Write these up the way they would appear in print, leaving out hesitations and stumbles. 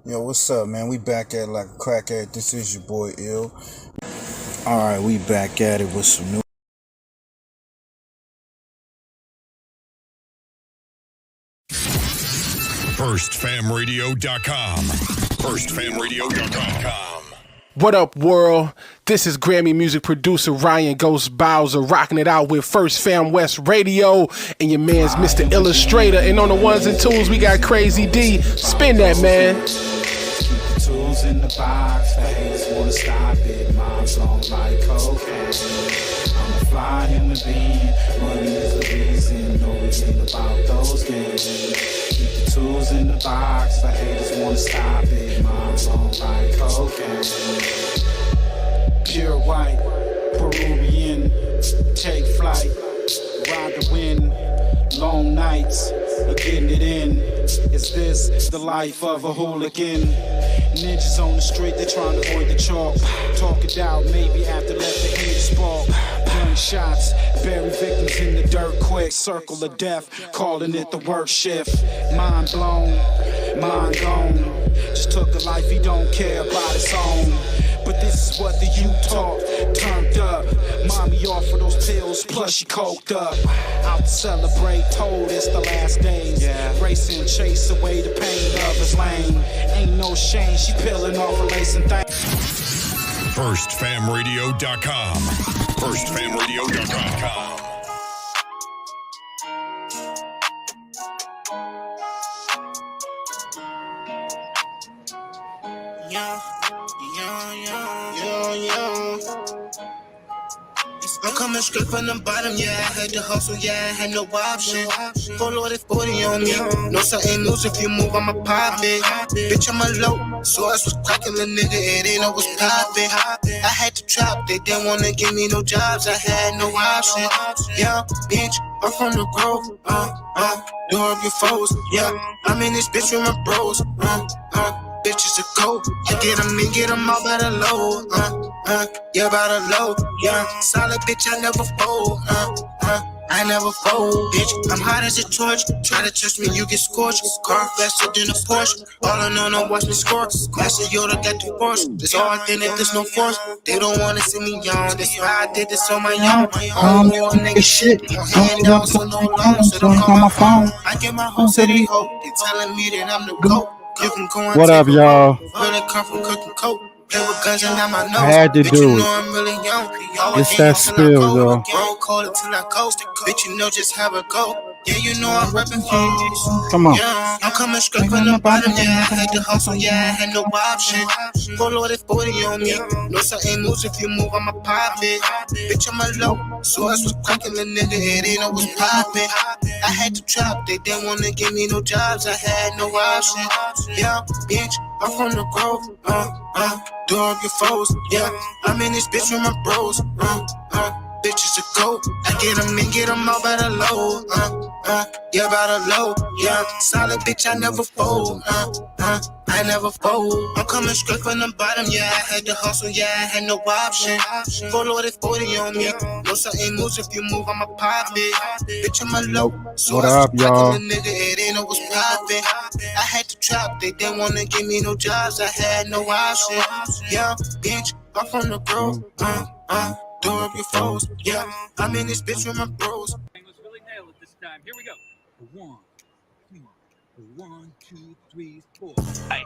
Yo, what's up, man? We back at like a crack at. This is your boy Ill. Alright, we back at it with some new. FirstFamRadio.com. FirstFamRadio.com. What up, world? This is Grammy music producer Ryan Ghost Bowser rocking it out with First Fam West Radio and your man's Mr. Illustrator. And on the ones and twos, we got Crazy D. Spin that, man. Tools in the box, haters wanna stop it. Mom's long like cocaine. I'm a fly human being. Money is the reason. No reason about those games. Keep the tools in the box, the haters wanna stop it. Mom's long like cocaine. Pure white, Peruvian. Take flight, ride the wind. Long nights, getting it in. Is this the life of a hooligan? Ninjas on the street, they trying to avoid the chalk. Talk it out, maybe after let the heat spark. Gunshots, bury victims in the dirt quick. Circle of death, calling it the work shift. Mind blown, mind gone. Just took a life he don't care about his own. But this is what the youth talk, turned up. Mommy offer those pills, plus she coked up. Out to celebrate, told it's the last days. Racing, chase away the pain of his lane. Ain't no shame, she peeling off her lace and things. FirstFamRadio.com. FirstFamRadio.com. I'm coming straight from the bottom, yeah. I had to hustle, yeah. I had no option. Full loaded 40 on me. No certain moves, if you move, I'ma pop it. Bitch, I'm a low. So I was cracking the nigga, it ain't always popping. I had to drop, they didn't wanna give me no jobs. I had no option. Yeah, bitch, I'm from the grove. Do up your foes. Yeah, I'm in this bitch with my bros. Bitches a coat. I get them all by the low. Yeah, by the low. Yeah, solid bitch, I never fold. I never fold, bitch. I'm hot as a torch. Try to touch me, you get scorched. Car faster than a Porsche. All I know, watch me score. Master Yoda got the force. It's all authentic, there's no force. They don't wanna see me young. That's why I did this on my own. I don't give a nigga shit. No hand out, so no loan. So don't call my phone. I get my whole city hope. They telling me that I'm the GOAT. You can go and what up, y'all? Really come from cooking coke. Play with guns and out my nose. I had to bitch, do you it. know I'm really young. It's that spill, yo. Roll cold until I coast. Bitch, you know just how it go. Yeah, you know I'm reppin' foes. Come on. Yeah, I'm coming straight from the bottom. Yeah, I had to hustle. Yeah, I had no option. Full loaded 40 on me. No certain moves, if you move, I'ma pop it. Bitch, I'm a low. So I was cracking the nigga, it ain't always poppin'. I had to drop, they didn't wanna give me no jobs. I had no option. Yeah, bitch, I'm from the grove. Do up your foes. Yeah, I'm in this bitch with my bros. Bitches a goat. I get them all by the low. Yeah, by the low. Yeah, solid bitch, I never fold. I never fold. I'm coming straight from the bottom, yeah. I had to hustle, yeah. I had no option. Full loaded 40 on me. No certain moves, if you move, I'ma pop it. Bitch, I'm a low. So What up, y'all? Nigga, it ain't always poppin'. I had to drop, they didn't wanna give me no jobs. I had no option. Yeah, bitch, I'm from the grove. Do up your foes. Yeah, I'm in this bitch with my bros. Let's really nail it this time. Here we go. 1, 2, 3, 4. Ay,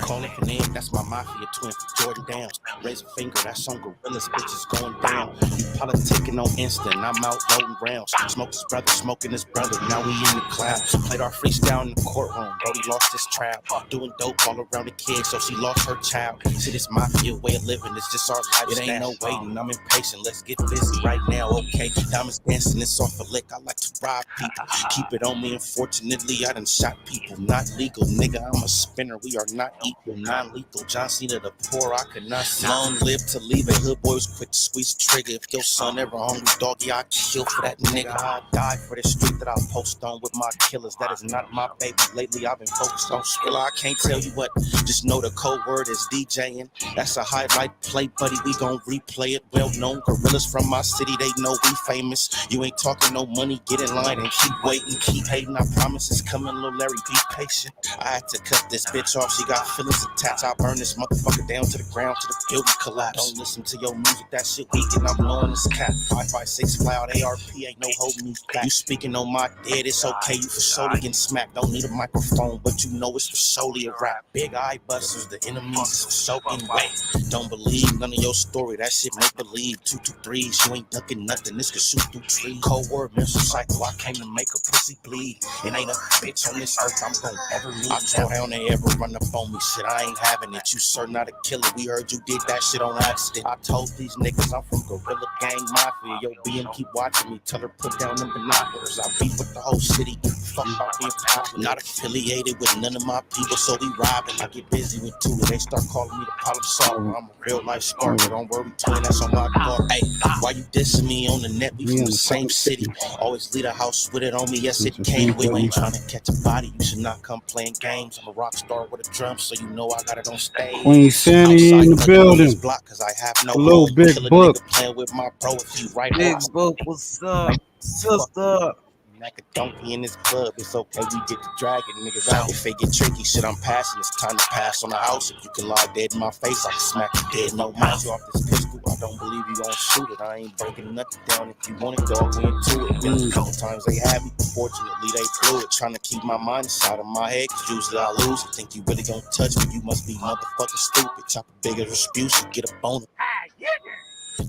call it a name, that's my mafia twin for Jordan Downs. Raise a finger, that's on gorillas, bitches going down. You politicking on instant, I'm out loading rounds. Smoke his brother, smoking his brother, now we in the clouds. Played our freestyle in the courtroom, Brody lost his trial. Doing dope all around the kid, so she lost her child. See, this mafia way of living, it's just our lifestyle. It ain't no waiting, I'm impatient, let's get busy right now, okay? Diamonds dancing, it's off a lick, I like to rob people. Keep it on me, unfortunately, I done shot people. Not legal, nigga, I'm a spinner, we are not eating. Well, non-lethal, John Cena the poor, I could not see. Long live to leave it, hood boys quick to squeeze the trigger. If your son ever hungry, doggy, I kill for that nigga. I die for the street that I post on with my killers. That is not my baby. Lately, I've been focused on Skrilla. I can't tell you what, just know the code word is DJing. That's a highlight play, buddy, we gon' replay it. Well-known gorillas from my city, they know we famous. You ain't talking no money, get in line and keep waiting. Keep hating, I promise it's coming, little Larry, be patient. I had to cut this bitch off, she got feelings attached. I burn this motherfucker down to the ground, to the building collapse. Don't listen to your music, that shit weak and I'm blowing this cap. 5.56 fly out ARP, ain't no holding me back. You speaking on my dead, it's okay, you for surely getting smacked. Don't need a microphone, but you know it's for solely a rap. Big eye busters, the enemies is for soaking wet. Don't believe none of your story, that shit make believe. 223s, you ain't ducking nothing, this could shoot through trees. Cold word, mental cycle, I came to make a pussy bleed. And ain't a bitch on this earth I'm gon' ever need. I tell how they ever run up on me, shit, I ain't having it. You sure not a killer, we heard you did that shit on accident. I told these niggas I'm from Gorilla Gang Mafia. Yo, BM keep watching me, tell her put down them binoculars. I beef with the whole city, give a fuck about being popular. Not affiliated with none of my people, so we robbing. I get busy with two, they start calling me the problem solver. I'm a real life spark, but don't worry, twin, that's on my guard. Hey, why you dissing me on the net? We from the same city. Always leave a house with it on me, yes it came with me. Trying to catch a body, you should not come playing games. I'm a rock star with a drum, so you know I got it on stage. Queen Sandy in the building. Block, cause I have no a little home. big Kill a book. nigga playing with my bro if you right. Big book, what's up, sister? Like a donkey in this club, it's okay, we get to dragging niggas out. If they get tricky, shit, I'm passing. It's time to pass on the house. If you can lie dead in my face, I can smack you dead. No mouth, you off this pistol. I don't believe you gon' shoot it. I ain't breaking nothing down. If you want it, dog, we into it. Been a couple times they had me, fortunately they blew it. Trying to keep my mind inside of my head, cause usually I lose. I think you really gon' touch me, you must be motherfucking stupid. Chop a bigger dispute, so get a boner.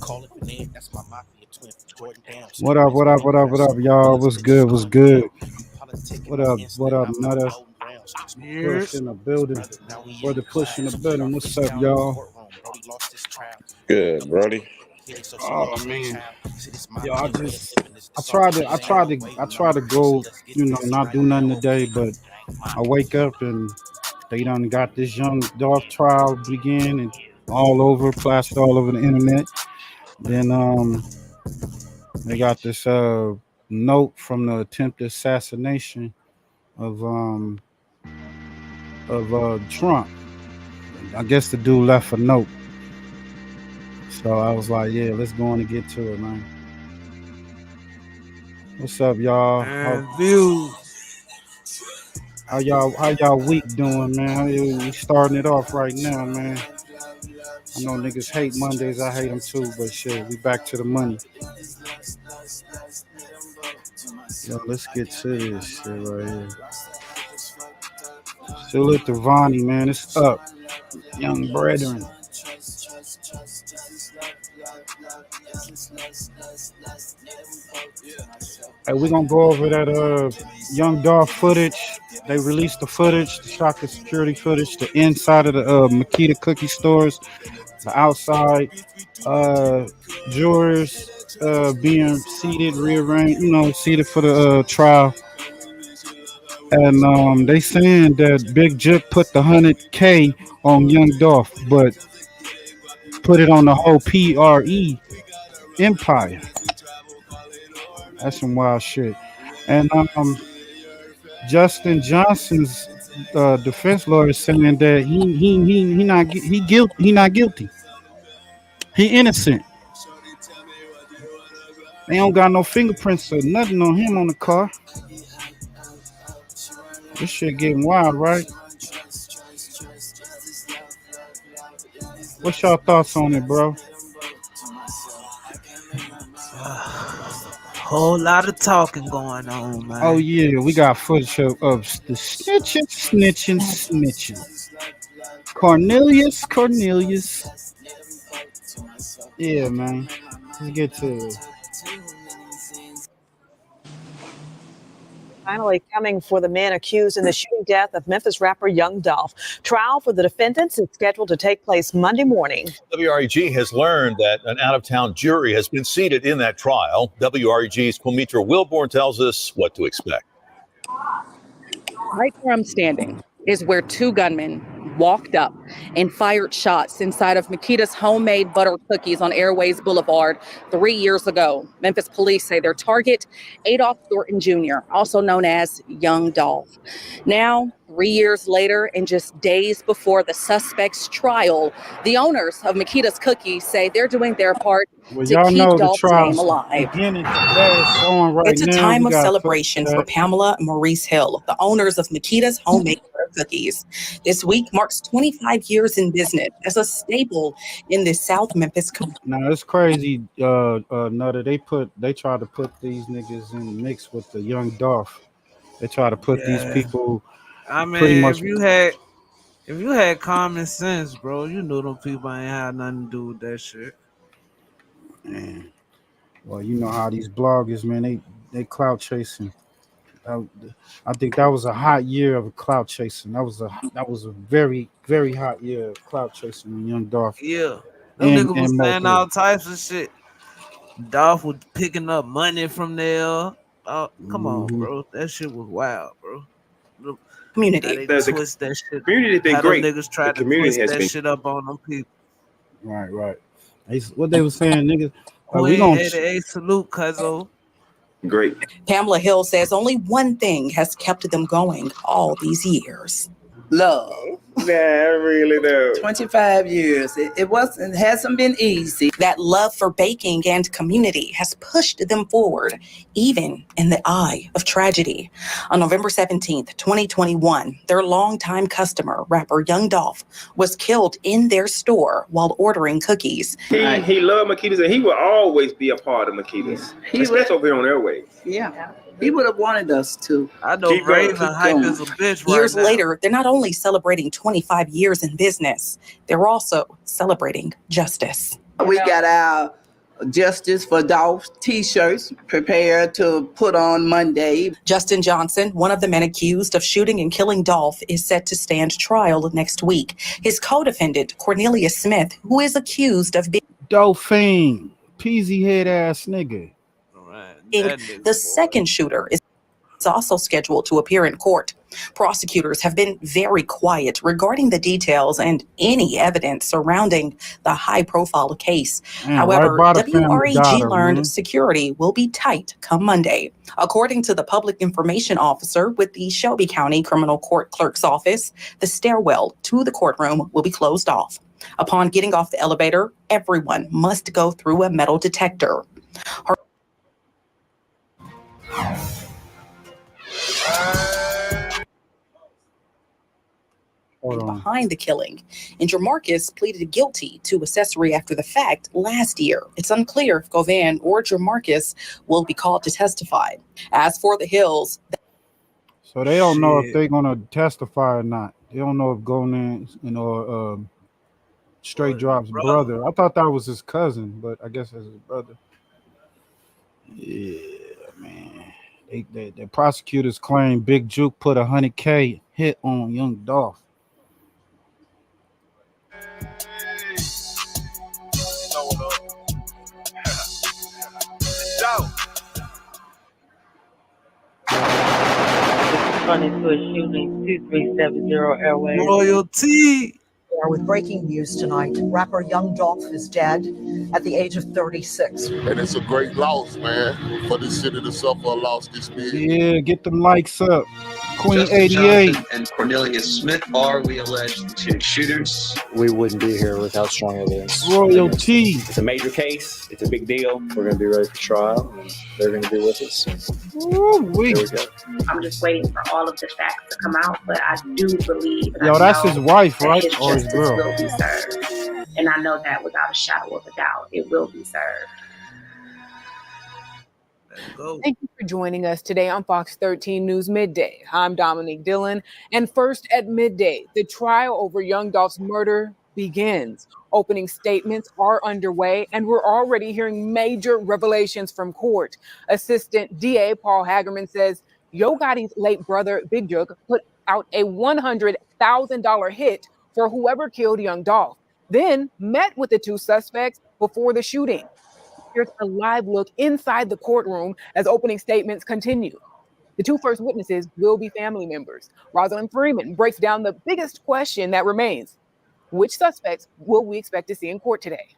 Call it the name, that's my mafia twin, Jordan Downs. What up, y'all? What's good? What's good? What up, Nutter? Push in the building. Brother Push in the building. What's up, y'all? Good, Brody. Oh man, yo, I tried to go, not do nothing today, but I wake up and they done got this young Dolph trial begin and all over, plastered all over the internet. Then they got this note from the attempted assassination of Trump. I guess the dude left a note. So I was like, yeah, let's go on and get to it, man. What's up, y'all? How y'all week doing, man? We starting it off right now, man. I know niggas hate Mondays, I hate them too, but shit, we back to the money. Yo, let's get to this shit right here. Still at the Vonnie, man. It's up. Young brethren. Hey, we're gonna go over that young Dolph footage. They released the footage, the shotgun security footage, the inside of the Makita cookie stores, the outside, jurors being seated, rearranged, seated for the trial. And they saying that Big Jook put the 100K on young Dolph, but put it on the whole PRE empire. That's some wild shit. And Justin Johnson's defense lawyer is saying that he not guilty. He innocent. They don't got no fingerprints or nothing on him on the car. This shit getting wild, right? What's y'all thoughts on it, bro? Whole lot of talking going on, man. Oh yeah, we got footage of the snitching. Cornelius. Yeah, man. Let's get to it. Finally coming for the man accused in the shooting death of Memphis rapper Young Dolph. Trial for the defendants is scheduled to take place Monday morning. WREG has learned that an out-of-town jury has been seated in that trial. WREG's Quimitra Wilborn tells us what to expect. Right where I'm standing is where two gunmen walked up and fired shots inside of Makita's homemade butter cookies on Airways Boulevard 3 years ago. Memphis police say their target, Adolph Thornton Jr., also known as Young Dolph. Now, 3 years later, and just days before the suspect's trial, the owners of Makita's Cookies say they're doing their part Well, to y'all keep know the Dolph's name trial's alive. beginning today. It's on right It's a now. time We of got celebration for Pamela and Maurice Hill, the owners of Makita's Homemade Butter Cookies. This week marks 25 years in business as a staple in the South Memphis community. Now it's crazy, Nutter. They try to put these niggas in the mix with the Young Dolph. They try to put these people I pretty mean, much. if you had common sense, bro, you know them people ain't had nothing to do with that shit. Man, well, you know how these bloggers, man, they clout chasing. I think that was a hot year of clout chasing. That was a very, very hot year of clout chasing with Young Dolph. Yeah, them niggas was Mo saying all types of shit. Dolph was picking up money from there. Come on, bro. That shit was wild, bro. Community. How they twist that shit. Community been How great. them niggas tried to twist that shit up on them people. Right. What they were saying, niggas. We gonna 88 salute, cuzzo. Great. Pamela Hill says only one thing has kept them going all these years. Love. Yeah, really though. 25 years. It hasn't been easy. That love for baking and community has pushed them forward, even in the eye of tragedy. On November 17th, 2021, their longtime customer, rapper Young Dolph, was killed in their store while ordering cookies. He loved Makitas, and he will always be a part of Makitas. Especially over here on Airways. Yeah. He would have wanted us to. I know Raven hype is a bitch right Years now. later, they're not only celebrating 25 years in business, they're also celebrating justice. We got our Justice for Dolph t-shirts prepared to put on Monday. Justin Johnson, one of the men accused of shooting and killing Dolph, is set to stand trial next week. His co-defendant, Cornelius Smith, who is accused of being Dolphin, peasy head ass nigga. the second shooter, is also scheduled to appear in court. Prosecutors have been very quiet regarding the details and any evidence surrounding the high-profile case. However, WREG learned security will be tight come Monday. According to the public information officer with the Shelby County Criminal Court Clerk's Office, the stairwell to the courtroom will be closed off. Upon getting off the elevator, everyone must go through a metal detector. Behind the killing, and Jamarcus pleaded guilty to accessory after the fact last year. It's unclear if Govan or Jamarcus will be called to testify. As for the Hills, so they don't know if they're gonna testify or not. They don't know if Govan, Straight Drop's brother. I thought that was his cousin, but I guess it's his brother. Yeah, man. The prosecutors claim Big Jook put a $100K hit on Young Dolph. Responding to a shooting, 2370 Airways. Royalty. With breaking news tonight, rapper Young Dolph is dead at the age of 36. And it's a great loss, man, for this city to suffer a loss this big. Yeah, get them likes up. Queen Justice 88. Johnson and Cornelius Smith are, we allege, the two shooters. We wouldn't be here without strong evidence. Royalty. It's a major case. It's a big deal. We're going to be ready for trial, and they're going to be with us. Ooh, here we go. I'm just waiting for all of the facts to come out, but I do believe. Yo, that's his wife, right? His Or his justice girl? will be served, and I know that without a shadow of a doubt, it will be served. Thank you for joining us today on Fox 13 News Midday. I'm Dominique Dillon, and first at midday, the trial over Young Dolph's murder begins. Opening statements are underway, and we're already hearing major revelations from court. Assistant DA Paul Hagerman says Yo Gotti's late brother, Big Jook, put out a $100,000 hit for whoever killed Young Dolph, then met with the two suspects before the shooting. Here's a live look inside the courtroom as opening statements continue. The two first witnesses will be family members. Rosalind Freeman breaks down the biggest question that remains. Which suspects will we expect to see in court today?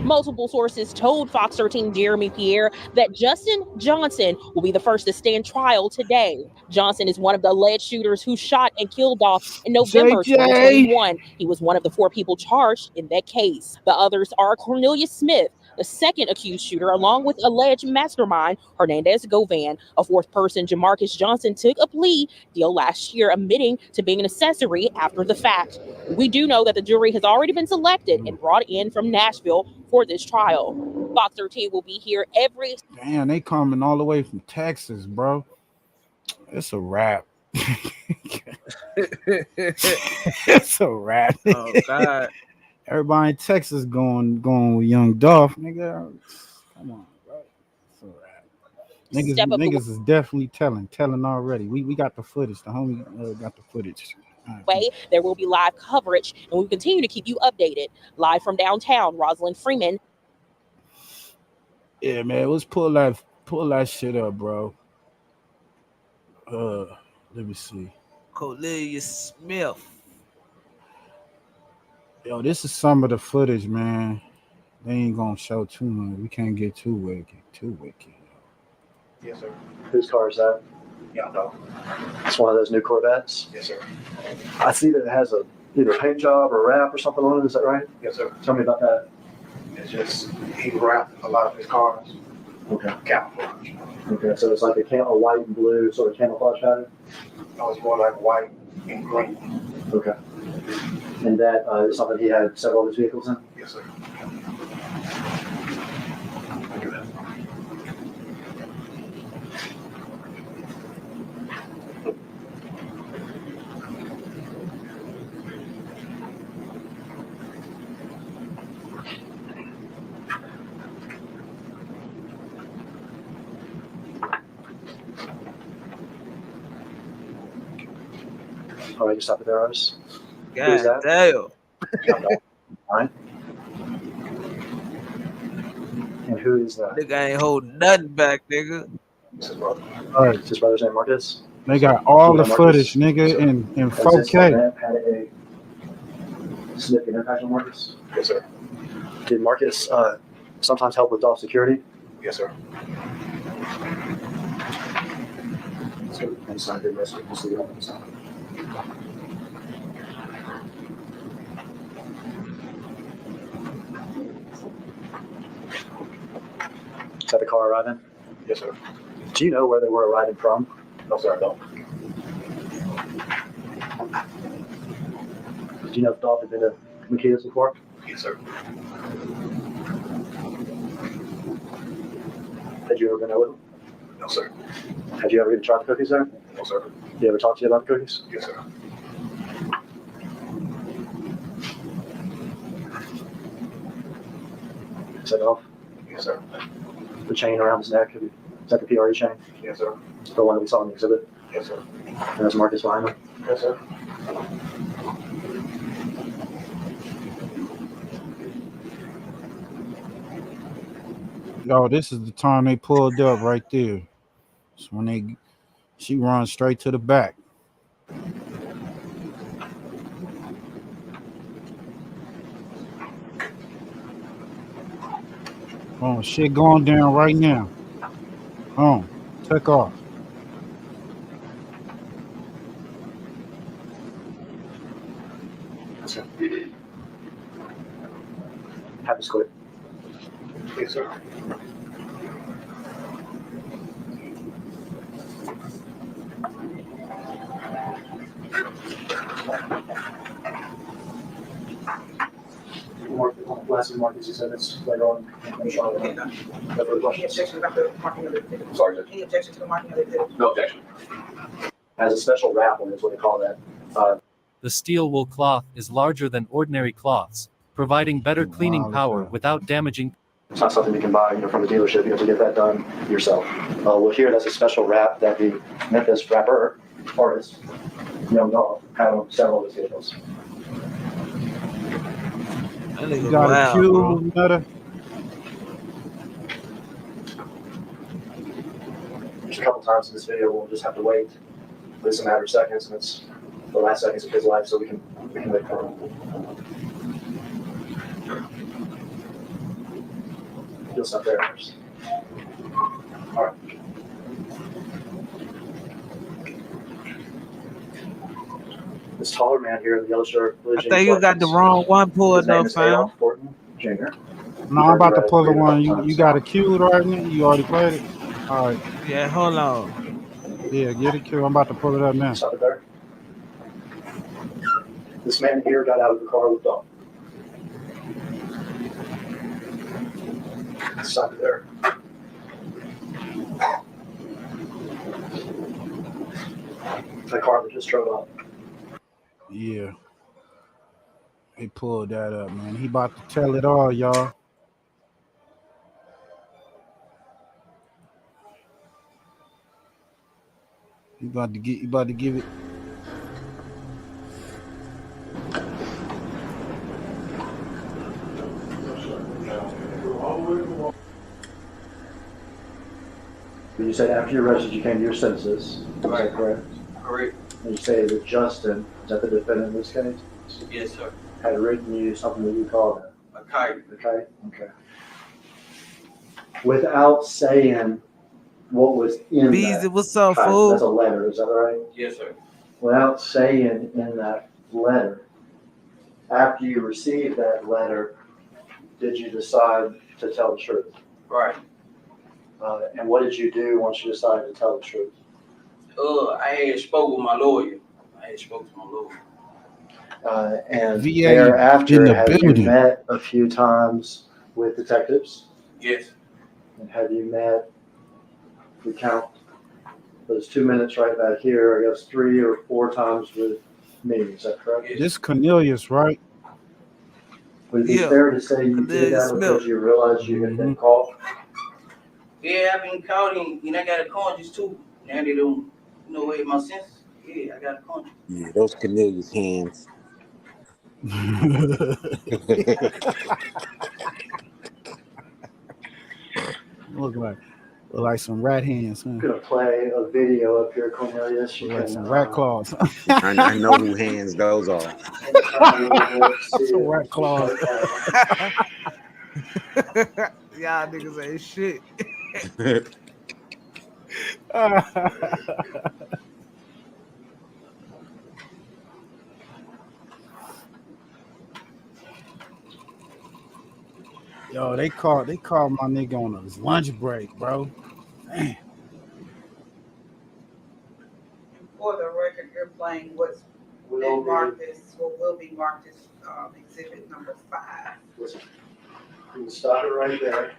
Multiple sources told Fox 13 Jeremy Pierre that Justin Johnson will be the first to stand trial today. Johnson is one of the alleged shooters who shot and killed Dolph in November JJ. 2021. He was one of the 4 people charged in that case. The others are Cornelius Smith, the second accused shooter, along with alleged mastermind Hernandez Govan. A fourth person, Jamarcus Johnson, took a plea deal last year, admitting to being an accessory after the fact. We do know that the jury has already been selected and brought in from Nashville for this trial. Fox 13 will be here every... Damn, they coming all the way from Texas, bro. It's a wrap. It's a wrap. Oh God. Everybody in Texas going with Young Dolph, nigga. Come on, bro. It's a wrap. Niggas is definitely telling already. We got the footage. The homie got the footage. Way. There will be live coverage, and we'll continue to keep you updated. Live from downtown, Rosalind Freeman. Yeah, man, let's pull that shit up, bro. Let me see. Cornelius Smith. Yo, this is some of the footage, man. They ain't gonna show too much. We can't get too wicked. Yes, sir. Whose car is that? Yeah, no. It's one of those new Corvettes? Yes, sir. I see that it has a either paint job or wrap or something on it. Is that right? Yes, sir. Tell me about that. It's just he wrapped a lot of his cars. Okay. Camouflage. Okay, so it's like a white and blue sort of camouflage pattern? No, it's more like white and green. Okay. And that is something he had several of his vehicles in? Yes, sir. All right, you stop it there, Otis. Who's that? Damn. Fine. And who is that? Nigga ain't holding nothing back, nigga. It's his brother. All right, his brother's name Marcus. They got all the footage, nigga, in 4K. Had a significant impact on Marcus? Yes, sir. Did Marcus sometimes help with Dolph security? Yes, sir. Inside the rest of the Is that the car arriving? Yes, sir. Do you know where they were arriving from? No, sir, I don't. Do you know if Dolph had been to Maquitas before? Yes, sir. Had you ever been there with him? No, sir. Had you ever even tried the cookies there? No, sir. Did he ever talk to you about the cookies? Yes, sir. Is that Dolph? Yes, sir. The chain around his neck, is that the PRE chain? Yes, sir. The one that we saw in the exhibit? Yes, sir. And there's Marcus behind him? Yes, sir. Yo, this is the time they pulled up right there. So when she runs straight to the back. Oh, shit going down right now. Oh, take off. Happy squid. Yes, sir. Last Marcus, you said it's later on. Sorry, Any objection about the marking of the exhibit? Sorry, Judge. Any objection to the marking of the exhibit? No objection. Has a special wrap on it, is what they call that. The steel wool cloth is larger than ordinary cloths, providing better cleaning power without damaging. It's not something you can buy, from a dealership. You have to get that done yourself. Well, here that's a special wrap that the Memphis rapper artist, Young Dolph, had on several of his vehicles. You got a cue, Meta. a couple times in this video. We'll just have to wait. But it's a matter of seconds, and it's the last seconds of his life, so we can wait for him. You'll stop there first. All right. This taller man here in the yellow shirt. I think you got the wrong one pulled up, fam. Horton Jr. No, I'm about to pull the one. You got it queued right now? You already played it? All right. Yeah, hold on. Yeah, get it queued. I'm about to pull it up now. Stop it there. This man here got out of the car with Dolph. Stop it there. The car that just drove up. Yeah. He pulled that up, man. He about to tell it all, y'all. You about to give it. You said after you arrested, you came to your senses. Is that correct? Correct. And you say that Justin, is that the defendant in this case? Yes, sir. Had written you something that you called him. A kite. Okay. Okay. Without saying what was in Beezy, that what's up, kite, fool? that's a letter, is that right? Yes, sir. Without saying in that letter, after you received that letter, did you decide to tell the truth? Right. And what did you do once you decided to tell the truth? I had spoke with my lawyer. And VA thereafter, in the have you building. met a few times with detectives? Yes. And have you met, if we count those 2 minutes right back here, I guess 3 or 4 times with me, is that correct? This Cornelius, right? Would it be fair to say you did that because you realized you had been caught? Yeah, I've been caught and I got a conscience too. Now they don't know way my senses. Yeah, I got a conscience. Yeah, those Cornelius hands. Look like some rat hands, huh? I'm going to play a video up here, Cornelius. You Like can, some rat claws. I know who hands those are. Some rat claws. Y'all niggas ain't shit. Yo, they called my nigga on his lunch break, bro. Man. For the record, you're playing what's been marked as, what will be marked as exhibit number 5. You can stop it right there.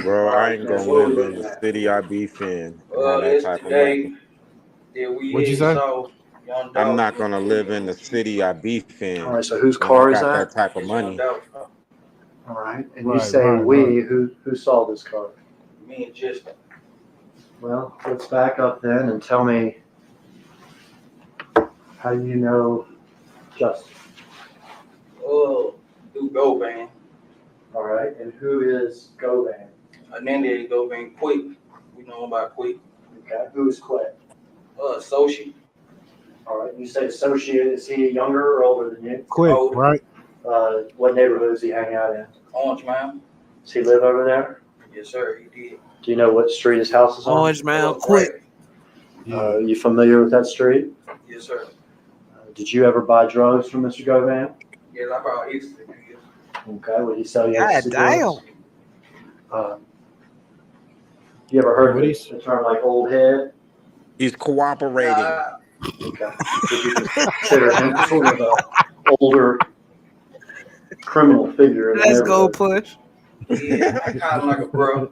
Bro, I ain't gonna live in the city I beef in. That type of money. What'd you say? I'm not gonna live in the city I beef in. All right, so whose car is got that? that type of money. All right, and you say we, who saw this car? Me and Justin. Well, let's back up then and tell me, how do you know Justin? Do Govan. All right, and who is Govan? Hernandez Govan Quick. We know about Quick. Okay, who is Quick? Associate. All right, you say associate. Is he younger or older than you? Quick, right? What neighborhood does he hang out in? Orange Mountain. Does he live over there? Yes, sir, he did. Do you know what street his house is on? Orange Mountain, Quick. You familiar with that street? Yes, sir. Did you ever buy drugs from Mr. Govan? Yes, I brought ecstasy. Okay, would he sell you God ecstasy damn. drugs? You ever heard the term like old head? He's cooperating. Okay. Would you consider him sort of an older criminal figure? Let's go, Push. Yeah, I call him like a bro.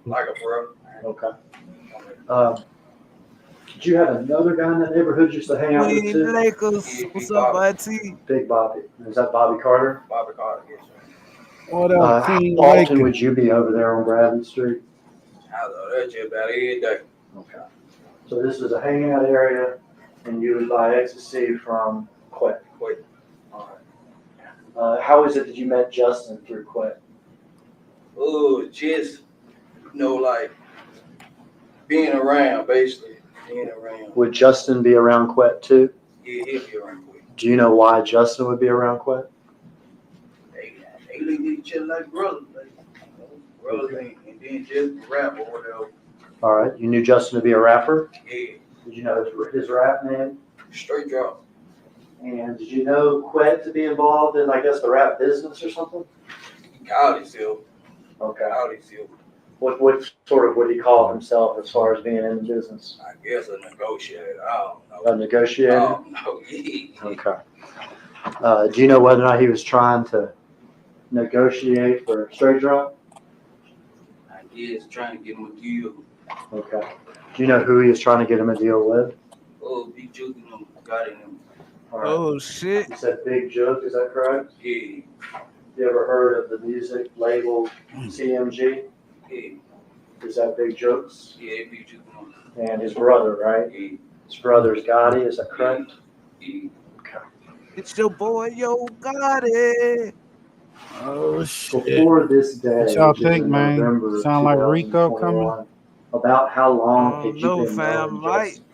Okay. Did you have another guy in that neighborhood you used to hang out with Queen too? Lakers. What's up, IT? Big Bobby. Is that Bobby Carter? Bobby Carter, yes, sir. What up, How Queen often Lakers? would you be over there on Bradley Street? I know that just about every day. Okay. So this is a hangout area, and you would buy ecstasy from Quick. Quick. All right. How is it that you met Justin through Quick? Just, like, being around, basically. Being around. Would Justin be around Quet too? Yeah, he'll be around quick. Do you know why Justin would be around Quet? They look at each other like brothers. Brothers and then just rap or whatever. All right. You knew Justin to be a rapper? Yeah. Did you know his rap name? Straight drop. And did you know Quet to be involved in, I guess, the rap business or something? He called himself. Okay. Called himself. What sort of would he call himself as far as being in the business? I guess a negotiator. I don't know. A negotiator? I don't know. Okay. Do you know whether or not he was trying to negotiate for Straight Drop? I guess trying to get him a deal. Okay. Do you know who he was trying to get him a deal with? Oh, Big Jook and them got in him. All right. Oh shit. You said Big Jook, is that correct? Yeah. You ever heard of the music label CMG? Yeah. Is that Big Jook's? Yeah, Big Jook. And his brother, right? Yeah. His brother's Gotti, is that correct? Yeah. Okay. It's your boy, Yo Gotti. Oh shit. Before this day, What y'all which is think, in man? November Sound like Rico 2021, coming? about how long had you No, been fam, knowing like Justin?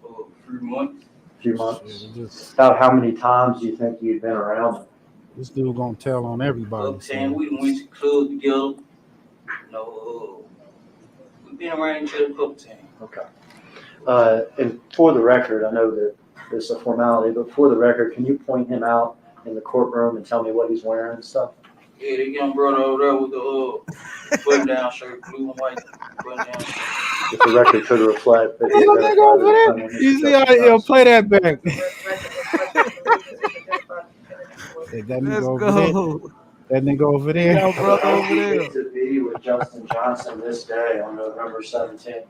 A few months. A few months. About how many times do you think you'd been around him? This dude gonna tell on everybody. Uptown, we done went to club together. We've been around each other a couple times. Okay. And for the record, I know that it's a formality, but for the record, can you point him out in the courtroom and tell me what he's wearing and stuff? Yeah, the young brother over there with the button-down shirt, blue and white button-down shirt. If the record could reflect that he's Yo, nigga over there. You see how he'll play that back. That nigga Let's over there. go. That nigga over there. Yo, brother over How did you there. get to be with Justin Johnson this day on November 17th,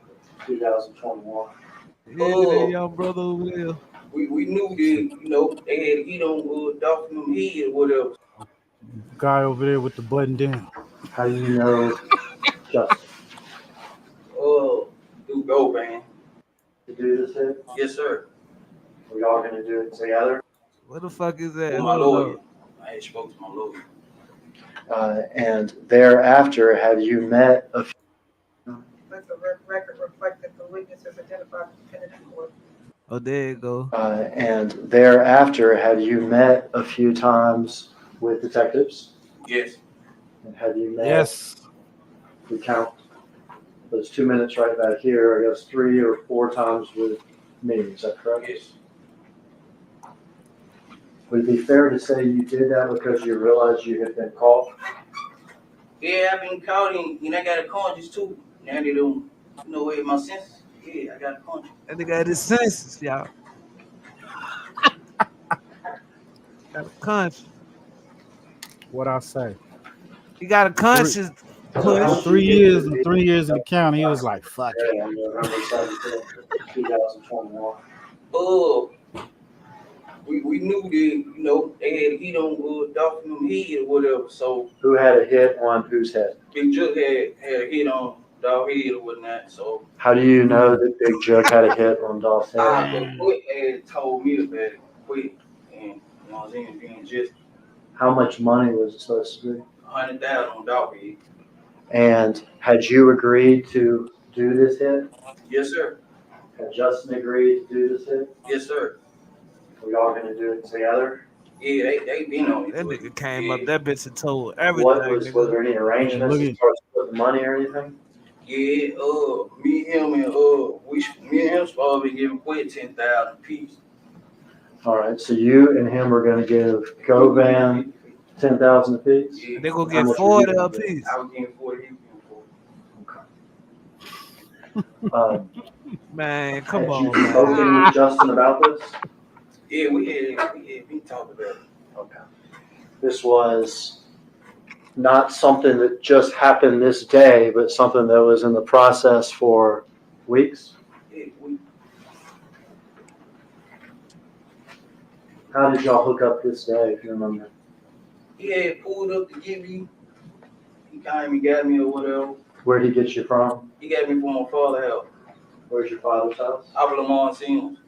2021? Yeah, that young brother over there. We knew that, they had to get on Dolph and them head or whatever. Guy over there with the button down. How do you know Justin? Do go, man. To do this hit? Yes, sir. We all gonna do it together? What the fuck is that? With my Hold lawyer. up. I had spoke to my lawyer. And thereafter, have you met a few? Let the record reflect that the witnesses identified the defendant in court. Oh, there you go. And thereafter, have you met a few times with detectives? Yes. And have you met? Yes. We count those 2 minutes right back here. I guess 3 or 4 times with me. Is that correct? Yes. Would it be fair to say you did that because you realized you had been caught? Yeah, I've been caught and I got a conscience too. Now they don't way my senses. Yeah, I got a conscience. That nigga had his senses, y'all. Got a conscience. What I say? He got a conscience. Push. 3 years and 3 years in the county. He was like, fuck it. On November 17th, 2021. We knew that, they had to get on Dolph and them head or whatever. So Who had a hit on whose head? Big Jook had a hit on Dolph head or whatnot. So How do you know that Big Jook had a hit on Dolph's head? Quick had told me about it quick, and I was in being just How much money was it supposed to be? 100,000 on Dolph head. And had you agreed to do this hit? Yes, sir. Had Justin agreed to do this hit? Yes, sir. We all gonna do it together? Yeah, they been on it. That nigga came up that bitch and told everything. Was there any arrangements as far as putting money or anything? Yeah, me and him supposed to be giving Quit 10,000 apiece. All right, so you and him are gonna give Govan 10,000 apiece? Yeah. They gonna How get much 40 were you apiece. I was getting 40, he was getting 40. Man, come Had on, you man. spoken with Justin about this? Yeah, we talked about it. Okay. This was not something that just happened this day, but something that was in the process for weeks? Yeah, How did y'all hook up this day, if you remember? he had pulled up to give me. He came and got me or whatever. Where'd he get you from? He got me from my father's house. Where's your father's house? Lamont Sims.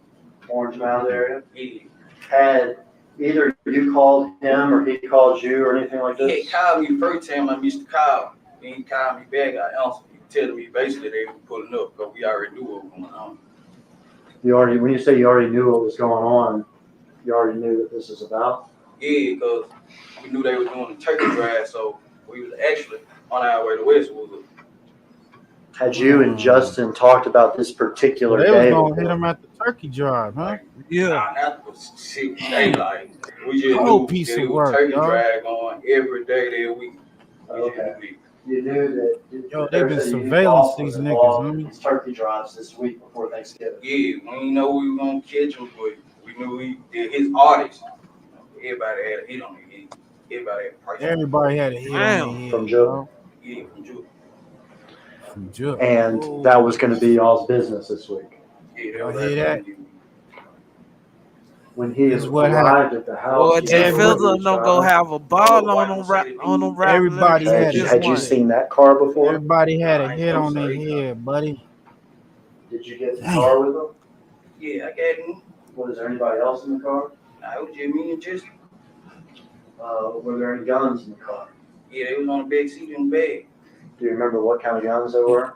Orange Mound area? Yeah. Had either you called him or he called you or anything like He this? had called me first time I missed the call. Then he called me back, I answered him. telling me basically they were pulling up because we already knew what was going on. When you say you already knew what was going on, you already knew that this is about? Yeah, because we knew they were doing the turkey drive, so we was actually on our way to Westwood. Had you and Justin talked about this particular They was day gonna before? hit him at the turkey drive, huh? Yeah. Nah, that was sick daylight. We just Whole knew piece that of it was work, turkey y'all. drive going every day that week. Okay. You knew that Yo, they've been surveillance these niggas, homie. these turkey drives this week before Thanksgiving. Yeah, we didn't know we were gonna catch him, but we knew his artists. Everybody had a hit on him. Everybody had a price. Everybody had a hit on their head. From Jook? Yeah, from Jook. From Jook. And that was going to be y'all's business this week. Yeah, Y'all hear that? When he This is what arrived at the house, Boy, Jay Fizzle don't go have a ball on them Everybody had Had you seen that car before? Everybody had a hit on their head, buddy. Did you get in the car with him? Yeah, I got him. Was there anybody else in the car? Nah, it was just me and Justin. Were there any guns in the car? Yeah, they was on the back seat in the bag. Do you remember what kind of guns they were?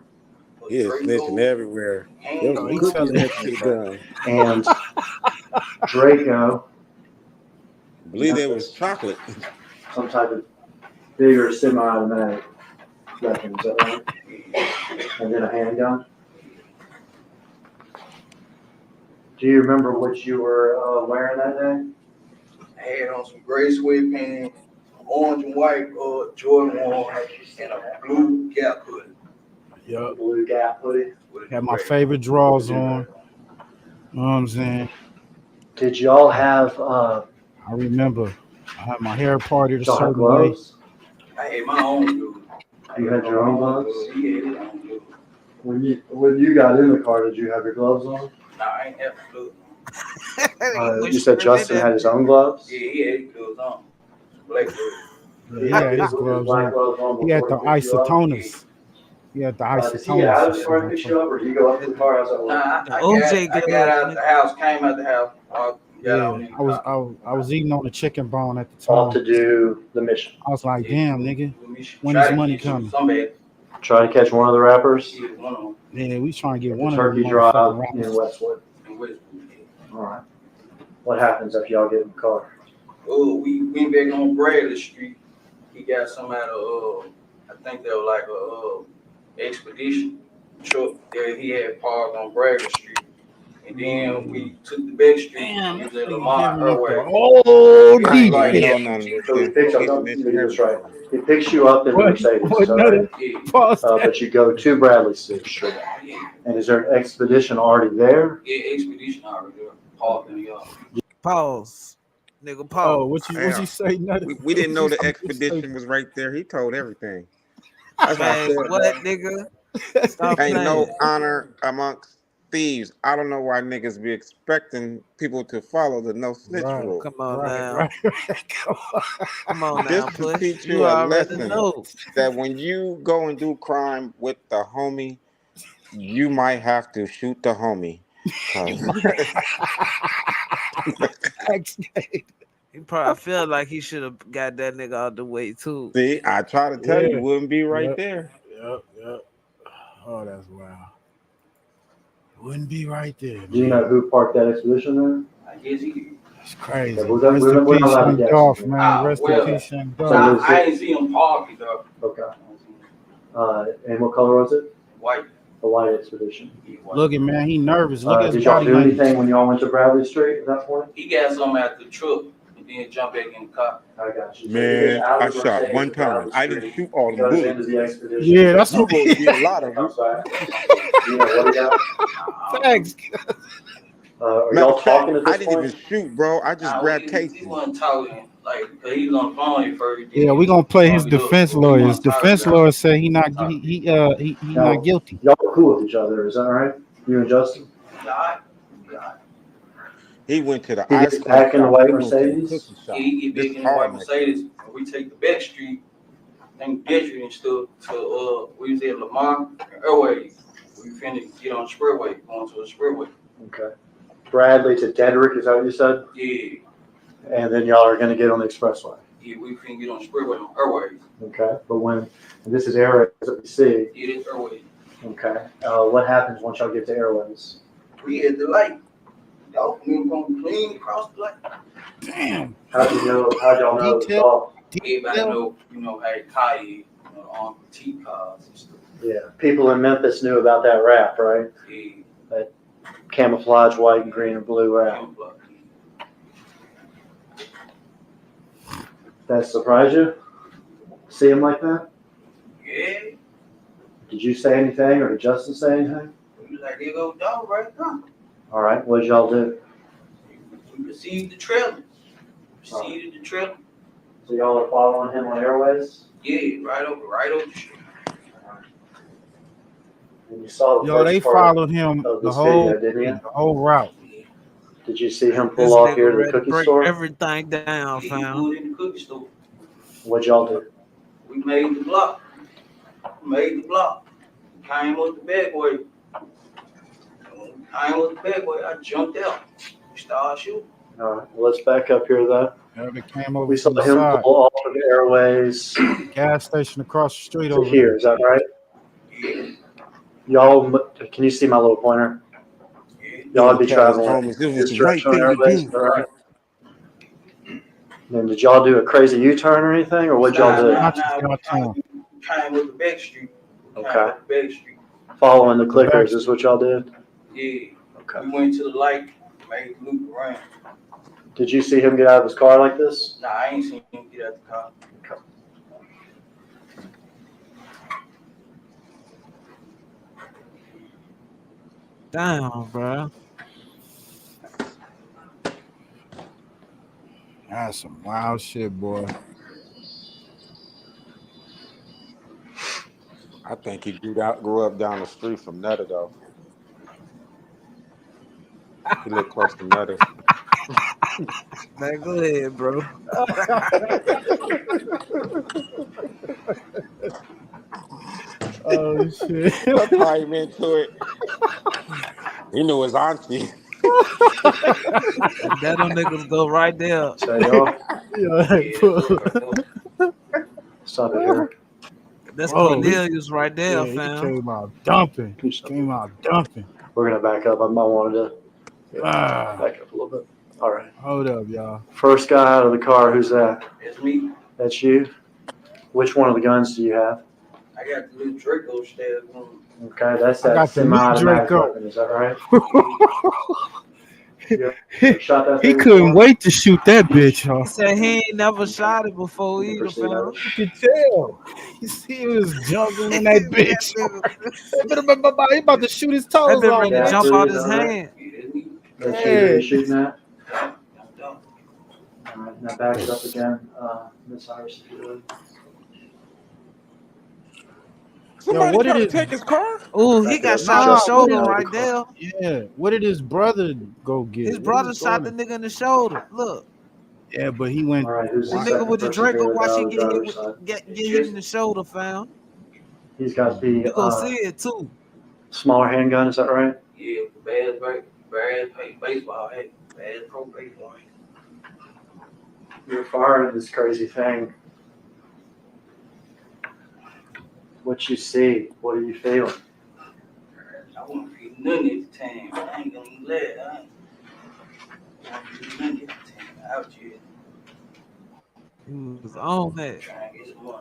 He is snitching everywhere. There was cookies next to the gun. And Draco. I believe there was chocolate. Some type of bigger semi-automatic weapon, is that right? And then a handgun. Do you remember what you were wearing that day? I had on some gray sweatpants, orange and white Jordan 1, and a blue Gap hoodie. Yup. Blue Gap hoodie. Had my favorite drawers on. You know what I'm saying? Did y'all have I remember I had my hair parted a y'all have certain way. gloves? I had my own dude. You had your own gloves? He had his own dude. When you got in the car, did you have your gloves on? Nah, I ain't have the You said Justin had his own gloves? Yeah, he had his gloves on. Black gloves. Yeah, he had his gloves on. He had the isotoners. He had the Does he get out of the isotoners. car and pick you up, or do you go up to the car? How's that work? Nah, I got out the house, came out the house. Yeah, I was eating on the chicken bone at the Off to time. do the mission. I was like, damn, nigga, when is money coming? Try to catch one of the rappers. Yeah, we trying to get The one of them turkey drive motherfucking in rappers. Westwood. All right. What happens if y'all get in the car? Oh, we went back on Bradley Street. He got some out of I think they were like a expedition truck that he had parked on Bradley Street. And then we took the back street and was at Lamar Airway. Oh, deep. So he picks up, that's right. He picks you up in the Mercedes, is that right? But you go to Bradley Street. And is there an expedition already there? Yeah, expedition already there. Parked in the yard. Pause. Nigga, pause. Oh, what you say? We didn't know the expedition was right there. He told everything. That's why I Man, said, what, nigga? Stop ain't playing. no honor amongst thieves. I don't know why niggas be expecting people to follow the no snitch rule. Come on now. Come on This now, to push. teach You you a already lesson know. that when you go and do crime with the homie, you might have to shoot the homie. He probably feel like he should have got that nigga out the way too. See, I try to tell you, wouldn't be right Yep. there. Yep. Oh, that's wild. Wouldn't be right there. Do you know who parked that expedition there? I guess he did. It's crazy. Yeah, we're Rest in not peace, allowed to young guess. Dolph, man. Rest in peace, young Dolph. I ain't see him parked though. Okay. And what color was it? White. The white expedition. Look at man, he nervous. Look at his Did y'all body do language. anything when y'all went to Bradley Street at that point? He got some out the truck and then jumped back in the car. I got you. So Man, out I of the shot Mercedes one to Bradley time. I didn't Street, shoot all the goes bullets. into the expedition. Yeah, that's You what gonna get a lot of them. Comes back. You know what he got? Thanks. Are Matter y'all of fact, talking at I this didn't point? even shoot, bro. I just grabbed He cases. wasn't talking, like, cause he was on the phone at first. Yeah, we gonna play his defense lawyer. His defense lawyer say he not Now, not guilty. Y'all are cool with each other, is that right? You and Justin? He went to the He ice gets back in the shop. white We went to the Mercedes? cookie shop. He get This back in the hard, white man. Mercedes and we take the back street and Gentry and stuff to we was at Lamar Airway. We finished get on the expressway, going to the expressway. Okay. Bradley to Dedrick, is that what you said? Yeah. And then y'all are gonna get on the expressway. Yeah, we finna get on the expressway on Airways. Okay. But when, and this is areas that we see, Yeah, this Airway. Okay. What happens once y'all get to Airways? We at the light. Y'all can go clean across the light. Damn. How'd y'all know it was Dolph? Everybody know, hey, Kai, on T cars and stuff. Yeah. People in Memphis knew about that rap, right? Yeah. That camouflage white and green and blue rap. That surprised you? See him like that? Yeah. Did you say anything or did Justin say anything? We was like, there go dog right now. All right. What did y'all do? We received the trailer. Received the trailer. So y'all are following him on Airways? Yeah, right over the street. And you saw the Yo, they first part followed him of the this whole video, didn't you? the whole route. Did you see him This pull off nigga here to the ready to cookie break store? everything down, fam. In the cookie store. What'd y'all do? We made the block. Came with the bad boy. I jumped out. We started shooting. All right. Well, let's back up here, though. They came over We saw from the him side. pull off of the Airways Gas station across the street to over here. there. Is that right? Y'all, can you see my little pointer? Y'all would be traveling this direction on Airways, all right? And did y'all do a crazy U-turn or anything, or what'd y'all do? Came with the back street. Okay. Following the clickers is what y'all did? Yeah. Okay. We went to the light, made the loop around. Did you see him get out of his car like this? Nah, I ain't seen him get out the car. Okay. Damn, bro. That's some wild shit, boy. I think he grew up down the street from Nutter, though. He lived close to Nutter. Man, go ahead, bro. Oh shit! That's how he into it. He knew his auntie. That them niggas go right there. Stop it here. That's Oh, Cornelius right there, He fam. came out dumping. We're gonna back up. I wanted to Ah. back up a little bit. All right. Hold up, y'all. First guy out of the car. Who's that? It's me. That's you. Which one of the guns do you have? I got the little Draco stab on. Okay, that's I that got the new semi-automatic Draco. weapon. Is that right? Shot that He thing couldn't before? wait to shoot that bitch, huh? He said he ain't never shot it before either, fam. You could tell. You see, he was juggling in that bitch. He about to shoot his toes That been off. ready to jump out his hand. That's you who you shooting at? All right, now back it up again. Miss Iris, if you would. Somebody what trying did to take his car? Ooh, he got shot in the shoulder right there. Yeah. What did his brother go get? His brother shot the nigga in the shoulder. Look. Yeah, but he went. All right, who's The the nigga second with the person Draco, here watch down him the get hit driver's with, side? get hit in the shoulder, fam. He's got the You gonna see it too. smaller handgun. Is that right? Yeah, bad baseball hat, bad pro baseball hat. You're firing this crazy thing. What you see? What are you feeling? I won't feel nothing at the time. I ain't gonna let it. I won't feel nothing at the time. Out here. He was on that. Trying to get some money.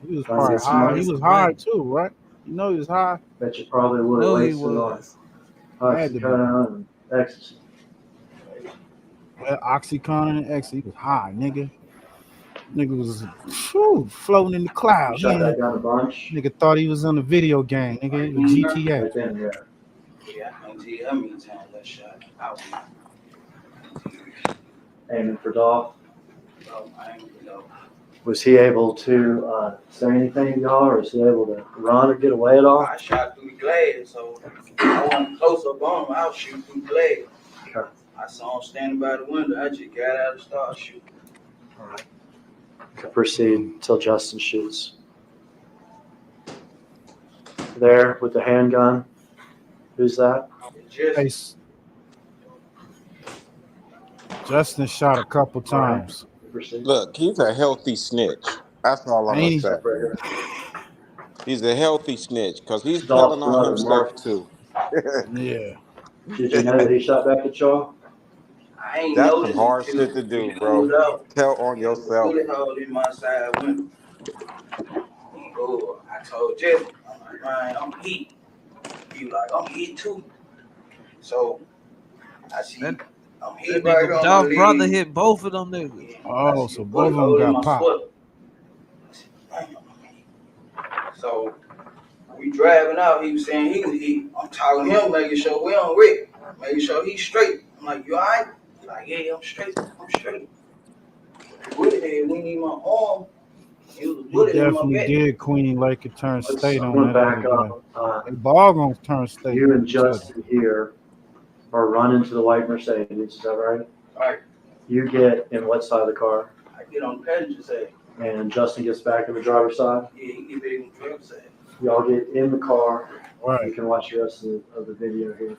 He was Trying to probably get some high. money. He was high too, right? You know he was high. Bet you probably would have No, he wasted on was. Had to be. oxycodone and ecstasy. Well, Oxycontin and X, he was high, nigga. Nigga was floating in the clouds. Shot that gun a bunch. Nigga thought he was on a video game, nigga. With GTA. Right then, yeah. Yeah, I can't tell you how many times that shot out. Aiming for Dolph. I ain't know. Was he able to say anything to y'all, or was he able to run or get away at all? I shot through the glass, so I wasn't close up on him. I was shooting through the glass. Okay. I saw him standing by the window. I just got out and started shooting. All right. Proceed until Justin shoots. There with the handgun. Who's that? Just Justin shot a couple times. Proceed. Look, he's a healthy snitch. That's all I'm gonna Ain't he? say. He's a healthy snitch because he's Dolph's telling on brother, himself Marcus. too. Yeah. Did you know that he shot back at y'all? I ain't That's some noticed hard until shit to we do, bro. pulled out. Tell on There was a yourself. bullet hole in my side window. Oh, I told Jeff, I'm like, man, I'm hit. He was like, I'm hit too. So I see, I'm hit That right nigga on my Dolph brother leg. hit both of them niggas. Oh, I see so a both bullet of them hole in got my popped. sweater. I said, damn. So we driving out. He was saying he was hit. I'm talking to him, making sure we on Rick, making sure he's straight. I'm like, you all right? He's like, yeah, I'm straight. I'm straight. Bullet head went in my arm. It was a He bullet in my definitely back. did Queen Lake and turn state on Going that other back guy. up, They all gonna turn state. you and each other. Justin here are running to the white Mercedes. Is that right? Right. You get in what side of the car? I get on the passenger side. And Justin gets back in the driver's side. Yeah, he get back on the driver's side. Y'all get in the car. Right. You can watch the rest of the video here.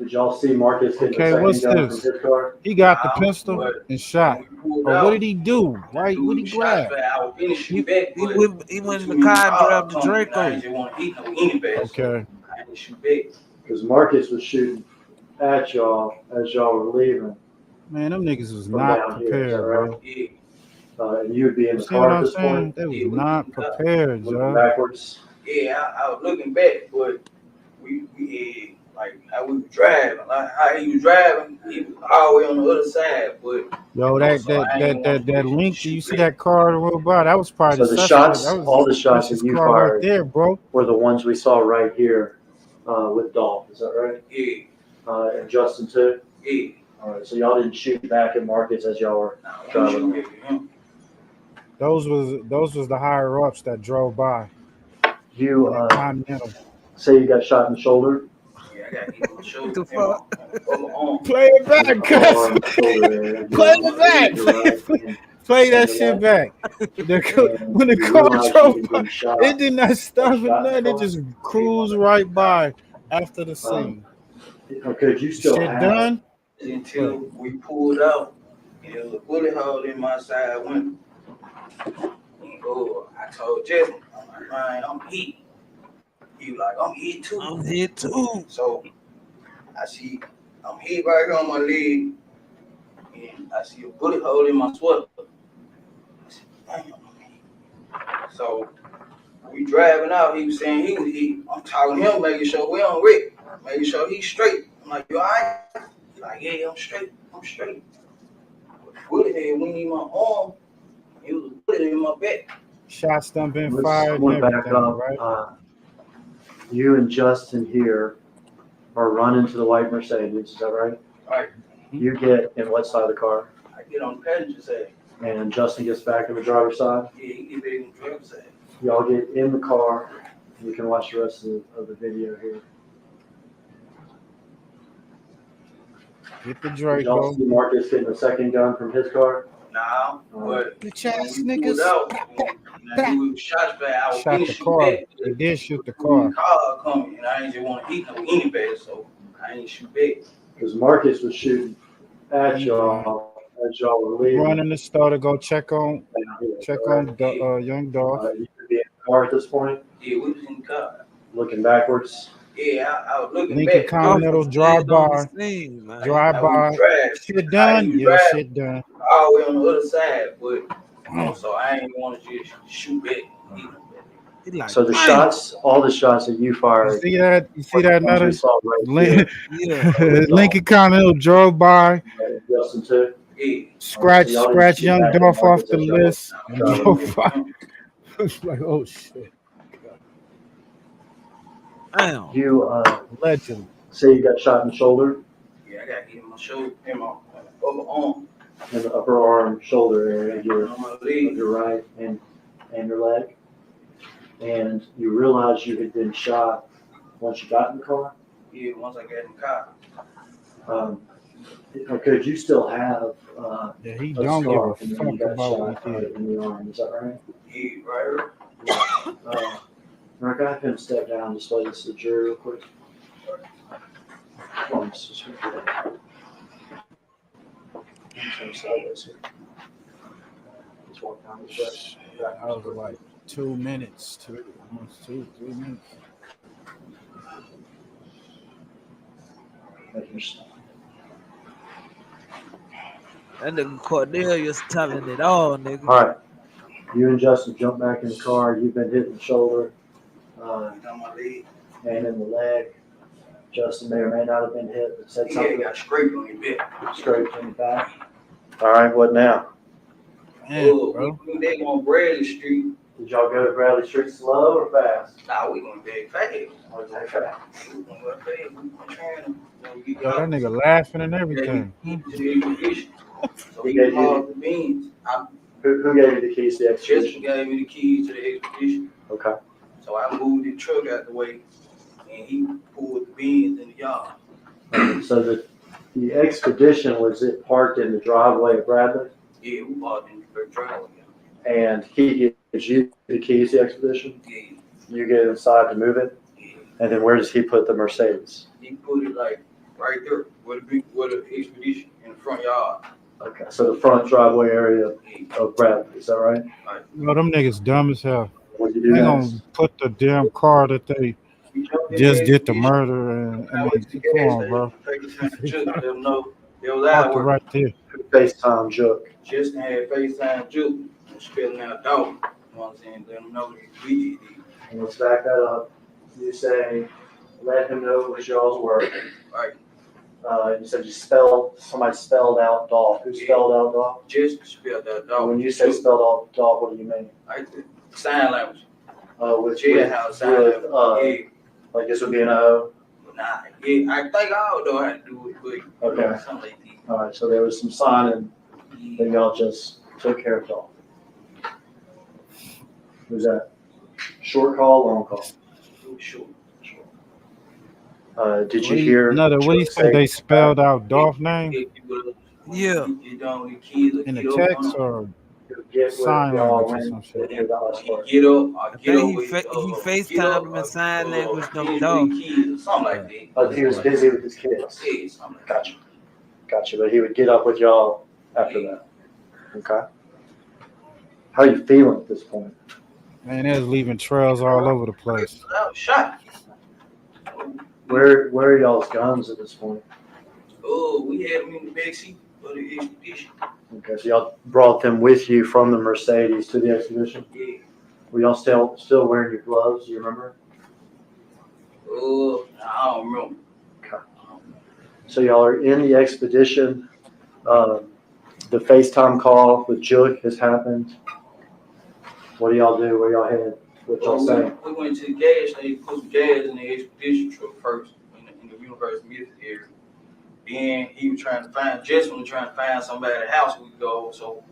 Did y'all see Marcus getting Okay, the what's second gun this? from his car? He got the pistol and shot. But what did he do? Right? What did he grab? I was finishing back, He but went in the car and grabbed the I Draco. ain't just want to hit no anybody. Okay. I didn't shoot back. Because Marcus was shooting at y'all as y'all were leaving. Man, them niggas was from not down here, is that prepared, right? bro. Yeah. And you would be in the See what car at I'm this saying? point, They was Yeah, we not in the car. prepared, looking Joe. backwards. Yeah, I was looking back, but we had, like, how we were driving, like how he was driving, he was all the way on the other side, but Yo, that link, do you see that car roll by? That was probably So the the suspect. shots, That was all the shots that suspicious you car right fired there, bro. were the ones we saw right here with Dolph. Is that right? Yeah. And Justin too? Yeah. All right, so y'all didn't shoot back at Marcus as y'all were driving on. Those was the higher ups that drove by. You Continental. say you got shot in the shoulder? Yeah, I got hit on the shoulder. The fuck? Play it back, cuz. Play it back. Play that shit back. When the car drove by, it did not stop or nothing. It just cruised right by after the scene. Could you still Shit have done? Until we pulled out, there was a bullet hole in my side window. Oh, I told Jeff, I'm like, man, I'm hit. He was like, I'm hit too. I'm hit too. So I see, I'm hit right here on my leg, and I see a bullet hole in my sweater. I said, damn. So we driving out. He was saying he was hit. I'm talking to him, making sure we on Rick, making sure he's straight. I'm like, you all right? He's like, yeah, I'm straight. I'm straight. Bullet head went in my arm. It was a bullet in my back. Shots done been fired and back everything, up. right? You and Justin here are running to the white Mercedes. Is that right? Right. You get in what side of the car? I get on the passenger side. And Justin gets back in the driver's side. Yeah, he get back on the driver's side. Y'all get in the car. You can watch the rest of the video here. Get the Did y'all Draco. see Marcus getting the second gun from his car? Nah, but Bitch ass when we niggas. pulled out, when we shots back, I was Shot the finishing car. back. They did shoot the When the car. car coming, and I ain't just want to hit no anybody, so I ain't shoot back. Because Marcus was shooting at y'all as y'all were leaving. Run in the store to go check on young Dolph. You could be in the car at this point, Yeah, we was in the car. looking backwards. Yeah, I was looking Lincoln back. Continental drive by. Drive by. Shit done? Yeah, shit done. All the way on the other side, but so I ain't want to just shoot back. So the shots, all the shots that you fired. You see that? You see that? Another right Lincoln Continental drove by. Justin too. Yeah. Scratch So y'all didn't Scratch shoot Young back at Dolph off Marcus the as y'all list were and driving drove on. by. It's like, oh shit. Damn. You Legend. say you got shot in the shoulder, Yeah, I got hit in my shoulder, in my upper arm, in the upper arm, shoulder area of on my leg. your right and your leg, and you realized you had been shot once you got in the car. Yeah, once I got in the car. Could you still have Yeah, he a don't give scar a from when you fuck got about what shot he did. in the arm? Is that right? Yeah, right. Mark, I have him step down and display this to the jury real quick. Come on, just sideways here. What time was that? That was like 2 minutes, almost 3 minutes. That nigga Cornelius telling it all, nigga. All right. You and Justin jump back in the car. You've been hit in the shoulder On my leg. and in the leg. Justin may or may not have been hit, but said something. Yeah, got scraped on your back. Scraped on the back. All right, what now? Bro. They on Bradley Street. Did y'all go to Bradley Street slow or fast? Nah, we gonna be fast. Okay, fast. We gonna go fast. Yo, that nigga laughing and everything. So he called the beans. Who gave you the keys to the Justin expedition? gave me the keys to the expedition. Okay. So I moved the truck out the way, and he pulled the beans in the yard. So the expedition, was it parked in the driveway of Bradley? Yeah, we parked in the driveway. And he gives you the keys to the expedition? Yeah. You get inside to move it? And then where does he put the Mercedes? He put it like right there, with the expedition in the front yard. Okay, so the front driveway area of Bradley, is that right? Yo, them niggas dumb as hell. What you do They next? gonna put the damn car that they just did the murder and come on, bro. They'll know. They'll Parked lie it right there. FaceTime Jook. Justin had FaceTime Jook and spilling out Dolph. You know what I'm saying? Let them know that we did it. And let's back that up. You say, let him know it was y'all's work. Right. You said somebody spelled out Dolph. Who spelled out Dolph? Justin spelled out Dolph. When you say spelled out Dolph, what do you mean? Like the sign language. With Jailhouse sign language. Like this would be an O? Nah, yeah, I think I don't know how to do it, but Okay. something like that. All right, so there was some signing that y'all just took care of Dolph. Was that short call, long call? Sure. Did you hear? Another, what do you say they spelled out Dolph name? Yeah. You know, the kids In the text or sign language or some shit? get up, I think he FaceTimed him in sign language, no dog. something like that. Oh, he was busy with his kids. Yeah, something like that. Gotcha. But he would get up with y'all after that. Okay. How are you feeling at this point? Man, they was leaving trails all over the place. I was shot. Where are y'all's guns at this point? Oh, we had them in the backseat for the expedition. Okay, so y'all brought them with you from the Mercedes to the expedition? Yeah. Were y'all still wearing your gloves? Do you remember? I don't remember. Okay. So y'all are in the expedition. The FaceTime call with Jook has happened. What do y'all do? Where y'all head? What y'all saying? We went to the gas station, put some gas in the expedition truck first in the University Memphis area. Then he was trying to find, Justin was trying to find somebody at the house we could go, so,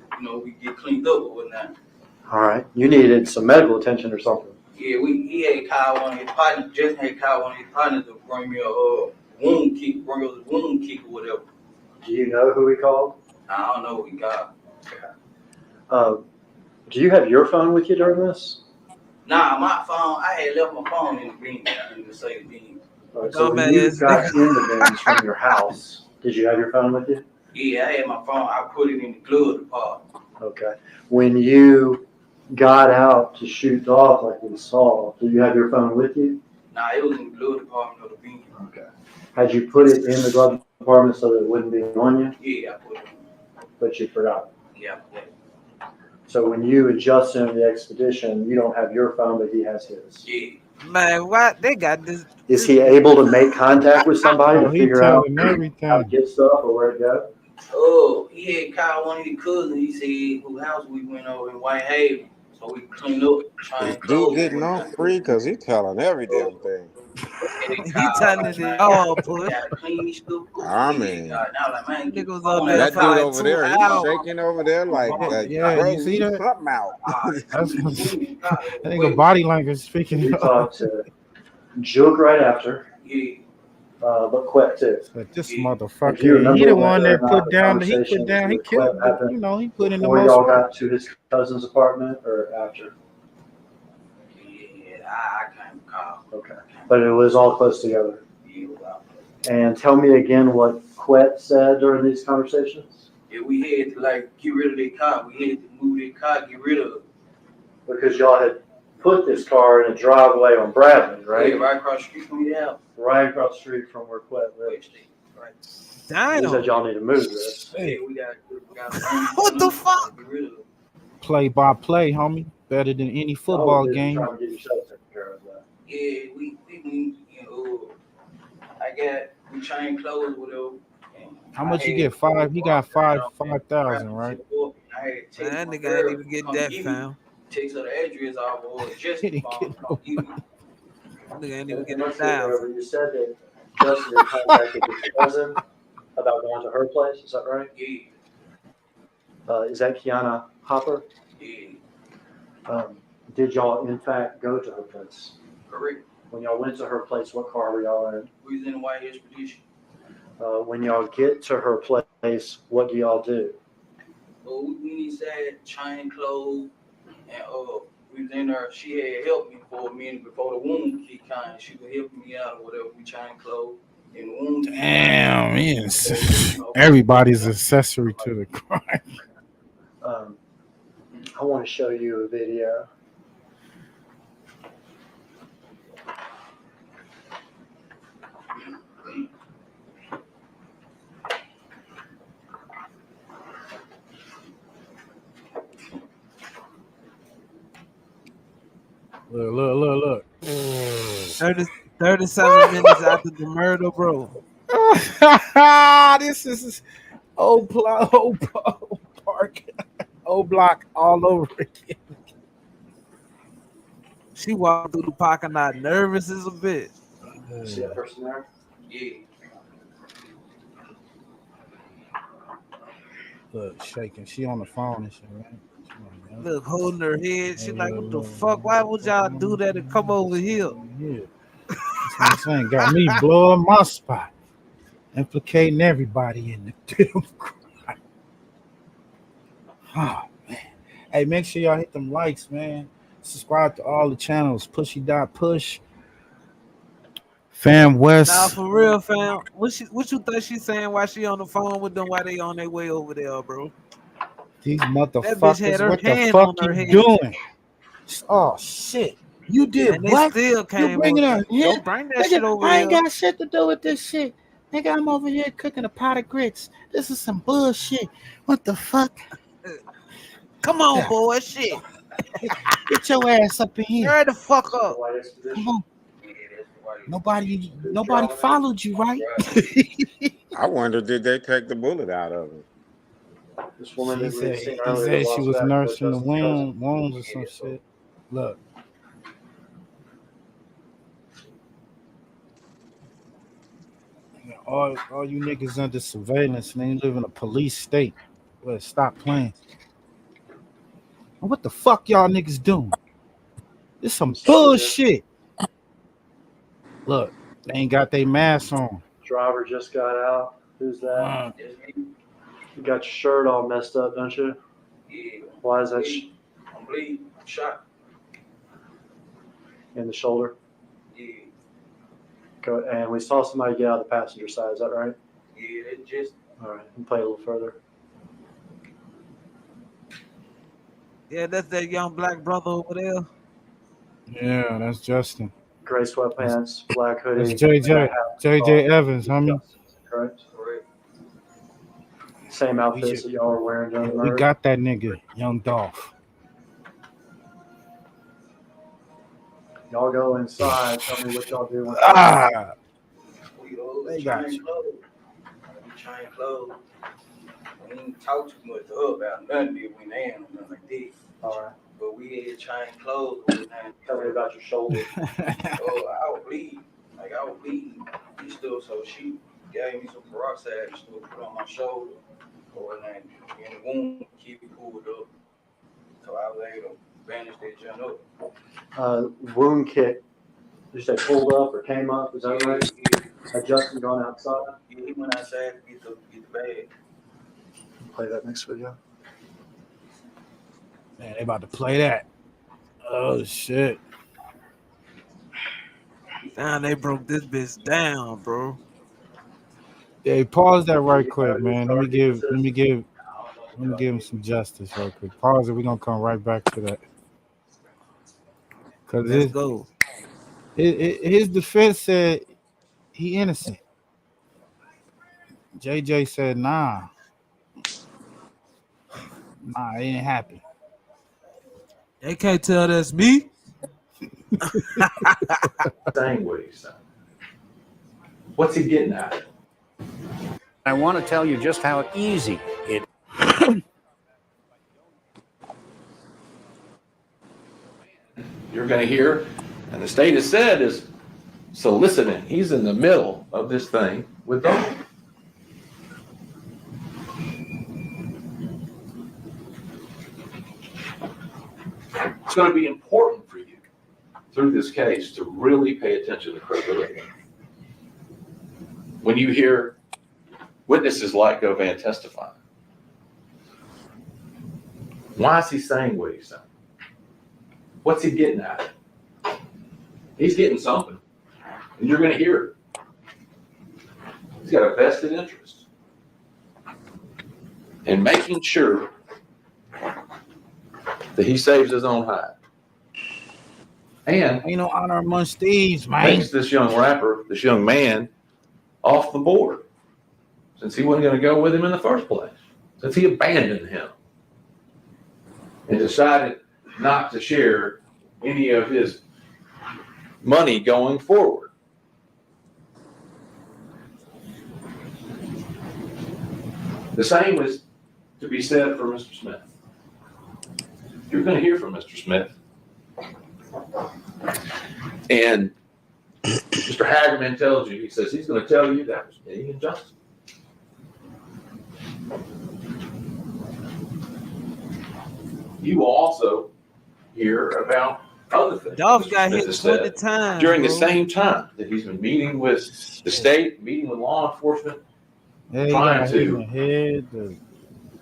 we get cleaned up or whatnot. All right. You needed some medical attention or something. Yeah, he had called one of his partners, Justin had called one of his partners to bring me a wound kick, bring us a wound kick or whatever. Do you know who he called? I don't know what he got. Do you have your phone with you during this? Nah, my phone, I had left my phone in the bean, in the Mercedes bean. All right, so when you got in the bins from your house, did you have your phone with you? Yeah, I had my phone. I put it in the glove department. Okay. When you got out to shoot Dolph like we saw, did you have your phone with you? Nah, it was in the glove department of the bean. Okay. Had you put it in the glove compartment so that it wouldn't be on you? Yeah, I put it in. But you forgot. Yeah. So when you and Justin in the expedition, you don't have your phone, but he has his. Yeah. Man, what they got this? Is he able to make contact with somebody to he figure out everything. how to get stuff or where to go? Oh, he had called one of his cousins. He said whose house we went over in Whitehaven. So we cleaned up. Is dude getting off free? Because he telling every damn thing. He telling it all, boy. I mean, Niggas on there that dude for like over 2 there, he's hours. shaking over there like, Yeah, bro, you see leave that? something out. I think a body language speaking. We talked to Jook right after, but Quet too. But this If you motherfucker, remember he the when one the that put down, he conversation with killed, Quet happened he put in the before most y'all work. got to his cousin's apartment or after? Yeah, I can't recall. Okay. But it was all close together. And tell me again what Quet said during these conversations. Yeah, we had to like get rid of that car. We had to move that car, get rid of it. Because y'all had put this car in a driveway on Bradley, right? Yeah, right across the street from your house. Right across the street from where Quet lives. Right. He said y'all need to move this. Yeah, we got What the fuck? get rid of it. Play by play, homie. Better than any football game. Trying to get yourself taken care of that. Yeah, we you know, we changed clothes with him. How much you get? $5,000. He got 5,000, right? That nigga ain't even get that, fam. Takes her the address off or just Nigga ain't even get 1,000. You said that Justin had contacted his cousin about going to her place. Is that right? Yeah. Is that Kiana Hopper? Yeah. Did y'all in fact go to her place? Correct. When y'all went to her place, what car were y'all in? We was in the white expedition. When y'all get to her place, what do y'all do? So we need sad chain clothes, and we was in there. She had helped me for a minute before the wound kicked in. She was helping me out or whatever. We chain clothes and the wound. Damn, everybody's accessory to the crime. I want to show you a video. Look. 37 minutes after the murder, bro. This is old park, old block all over again. She walked through the parking lot nervous as a bitch. See that person there? Yeah. Look, shaking. She on the phone and shit, right? Look, holding her head. She like, what the fuck? Why would y'all do that and come over here? Yeah. That's what I'm saying. Got me blowing my spot. Implicating everybody in the damn crime. Oh, man. Hey, make sure y'all hit them likes, man. Subscribe to all the channels. Pushy.push. Fam West. Nah, for real, fam. What you think she's saying while she on the phone with them while they on their way over there, bro? These That bitch had motherfuckers, her what the hand fuck on her you head. doing? Oh, shit. You did And they what? still came You bringing over. her here? Don't bring that Nigga, shit over I ain't here. got shit to do with this shit. Nigga, I'm over here cooking a pot of grits. This is some bullshit. What the fuck? Come on, boy. Shit. Get your ass up in here. Hurry the fuck up. Come on. Nobody followed you, right? I wonder, did they take the bullet out of it? This woman He that we had said, seen he earlier said was she was back, nursing the Justin's cousin. wounds or some shit. Look. All you niggas under surveillance, man. You live in a police state. Well, stop playing. What the fuck y'all niggas doing? This some bullshit. Look, they ain't got their masks on. Driver just got out. Who's that? You got your shirt all messed up, don't you? Yeah. Why is that I'm bleeding. I'm shot. in the shoulder? Yeah. Go, and we saw somebody get out of the passenger side. Is that right? Yeah, they just. All right. And play a little further. Yeah, that's that young black brother over there. Yeah, that's Justin. Gray sweatpants, black hoodie. That's JJ Evans, homie. Correct. Same outfits that y'all were wearing during the We murder. got that nigga, young Dolph. Y'all go inside. Tell me what y'all do. They got you. Chain clothes. We didn't talk too much to her about nothing. We went in or nothing like this. All right. But we had chain clothes. Tell me about your shoulder. I was bleeding. Like I was bleeding. And stuff. So she gave me some peroxide and stuff, put on my shoulder. Or then in the wound, keep it pulled up. So I was able to bandage that junk up. Wound kit. Did you say pulled up or came up? Is that right? Yeah. Had Justin gone outside? Yeah, he went outside to get the bag. Play that next video. Man, they about to play that. Oh shit. Damn, they broke this bitch down, bro. Hey, pause that right quick, man. Let me give Let me give him some justice real quick. Pause it. We're gonna come right back to that. Cause Let's go. His defense said he innocent. JJ said nah, it didn't happen. They can't tell that's me. Saying what he's saying. What's he getting at? I want to tell you just how easy it You're going to hear, and the state has said is soliciting. He's in the middle of this thing with Dolph. It's going to be important for you through this case to really pay attention to credibility. When you hear witnesses like Govan testify, why is he saying what he's saying? What's he getting at? He's getting something, and you're going to hear it. He's got a vested interest in making sure that he saves his own hide. And ain't no honor amongst thieves, man. Makes this young rapper, this young man, off the board, since he wasn't going to go with him in the first place, since he abandoned him and decided not to share any of his money going forward. The same is to be said for Mr. Smith. You're going to hear from Mr. Smith. And Mr. Hagerman tells you, he says he's going to tell you that was being injustice. You will also hear about other things. Dolph got hit 20 times during the same time that he's been meeting with the state, meeting with law enforcement, trying to the head, the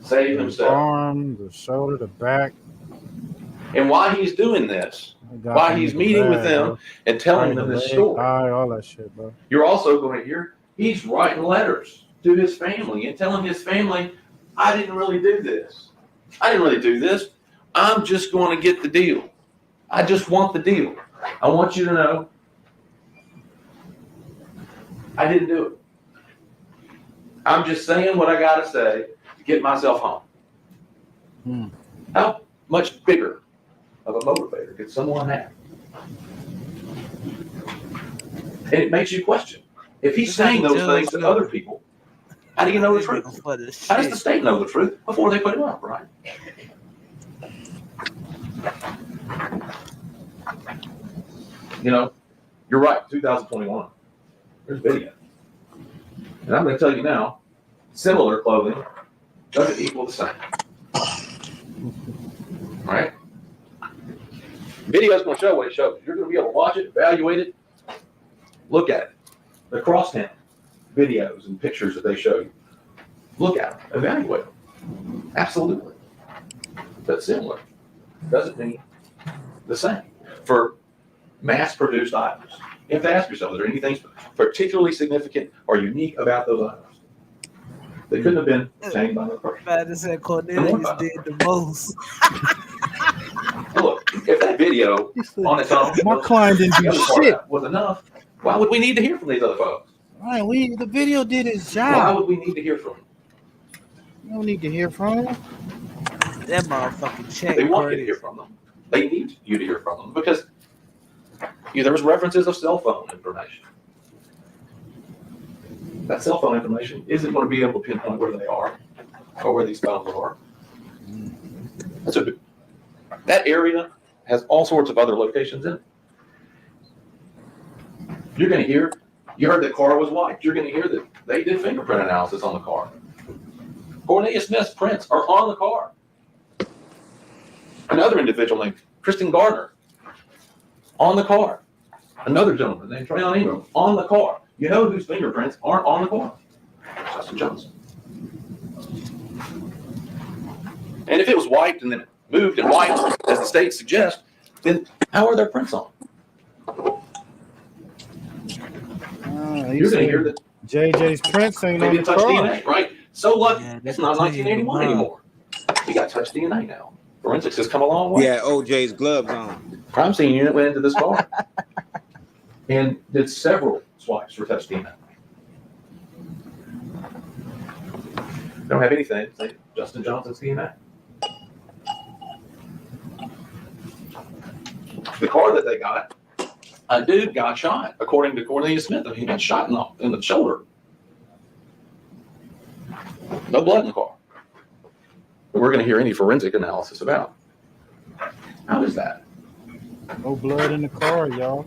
save himself. Arm, the shoulder, the back. And while he's doing this, while he's meeting with them and telling them this story, all that shit, bro. You're also going to hear he's writing letters to his family and telling his family, I didn't really do this. I didn't really do this. I'm just going to get the deal. I just want the deal. I want you to know I didn't do it. I'm just saying what I got to say to get myself home. How much bigger of a motivator could someone have? And it makes you question. If he's saying those things to other people, how do you know the truth? How does the state know the truth before they put him up, right? You know, you're right, 2021. There's video. And I'm going to tell you now, similar clothing doesn't equal the same. All right? Video's going to show what it shows. You're going to be able to watch it, evaluate it, look at it. The crosstown videos and pictures that they show you. Look at them, evaluate them. Absolutely. But similar doesn't mean the same. For mass-produced items, you have to ask yourself, is there anything particularly significant or unique about those items? They couldn't have been obtained by the person. Bad as that Cornelius did the most. Look, if that video on its own, my client didn't do shit, was enough, why would we need to hear from these other folks? Right, the video did his job. Why would we need to hear from him? You don't need to hear from him. That motherfucking check. They want you to hear from them. They need you to hear from them because there was references of cell phone information. That cell phone information isn't going to be able to pinpoint where they are or where these phones are. That area has all sorts of other locations in it. You're going to hear, you heard the car was wiped. You're going to hear that they did fingerprint analysis on the car. Cornelius Smith's prints are on the car. Another individual named Kristen Gardner on the car. Another gentleman named Trayon Ingram on the car. You know whose fingerprints aren't on the car? Justin Johnson. And if it was wiped and then moved and wiped, as the state suggests, then how are their prints on? You're going to hear that JJ's prints ain't they on the didn't touch car. DNA, right? So what? It's not 1981 anymore. We got touch DNA now. Forensics has come a long way. Yeah, OJ's gloves on. Crime scene unit went into this car and did several swipes for touch DNA. They don't have anything to say Justin Johnson's DNA. The car that they got, a dude got shot, according to Cornelius Smith. He got shot in the shoulder. No blood in the car. But we're going to hear any forensic analysis about. How is that? No blood in the car, y'all.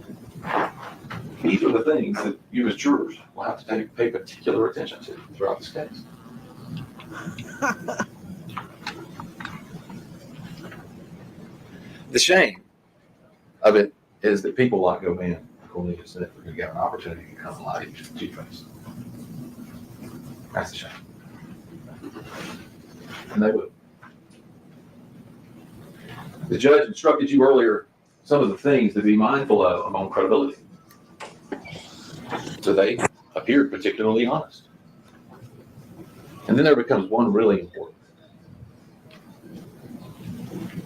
These are the things that you as jurors will have to pay particular attention to throughout this case. The shame of it is that people like Govan and Cornelius Smith are going to get an opportunity to come and lie to you face. That's the shame. And they would. The judge instructed you earlier some of the things to be mindful of among credibility. So they appeared particularly honest. And then there becomes one really important.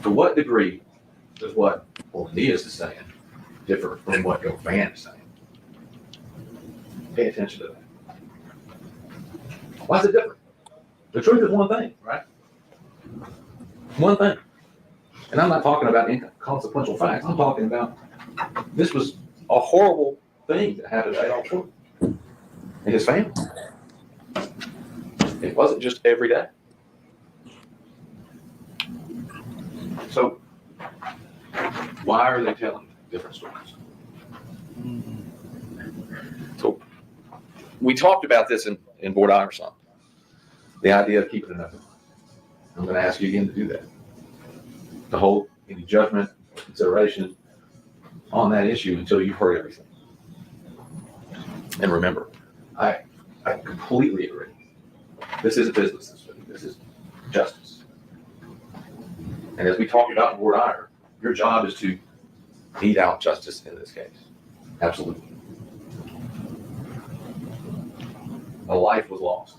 To what degree does what Cornelius is saying differ from what Govan is saying? Pay attention to that. Why is it different? The truth is one thing, right? One thing. And I'm not talking about inconsequential facts. I'm talking about this was a horrible thing that happened to Adolph Short and his family. It wasn't just every day. So why are they telling different stories? So we talked about this in Board Iverson, the idea of keeping it open. I'm going to ask you again to do that. To hold any judgment or consideration on that issue until you've heard everything. And remember, I completely agree. This is a business. This is justice. And as we talked about in Board Ire, your job is to mete out justice in this case. Absolutely. A life was lost.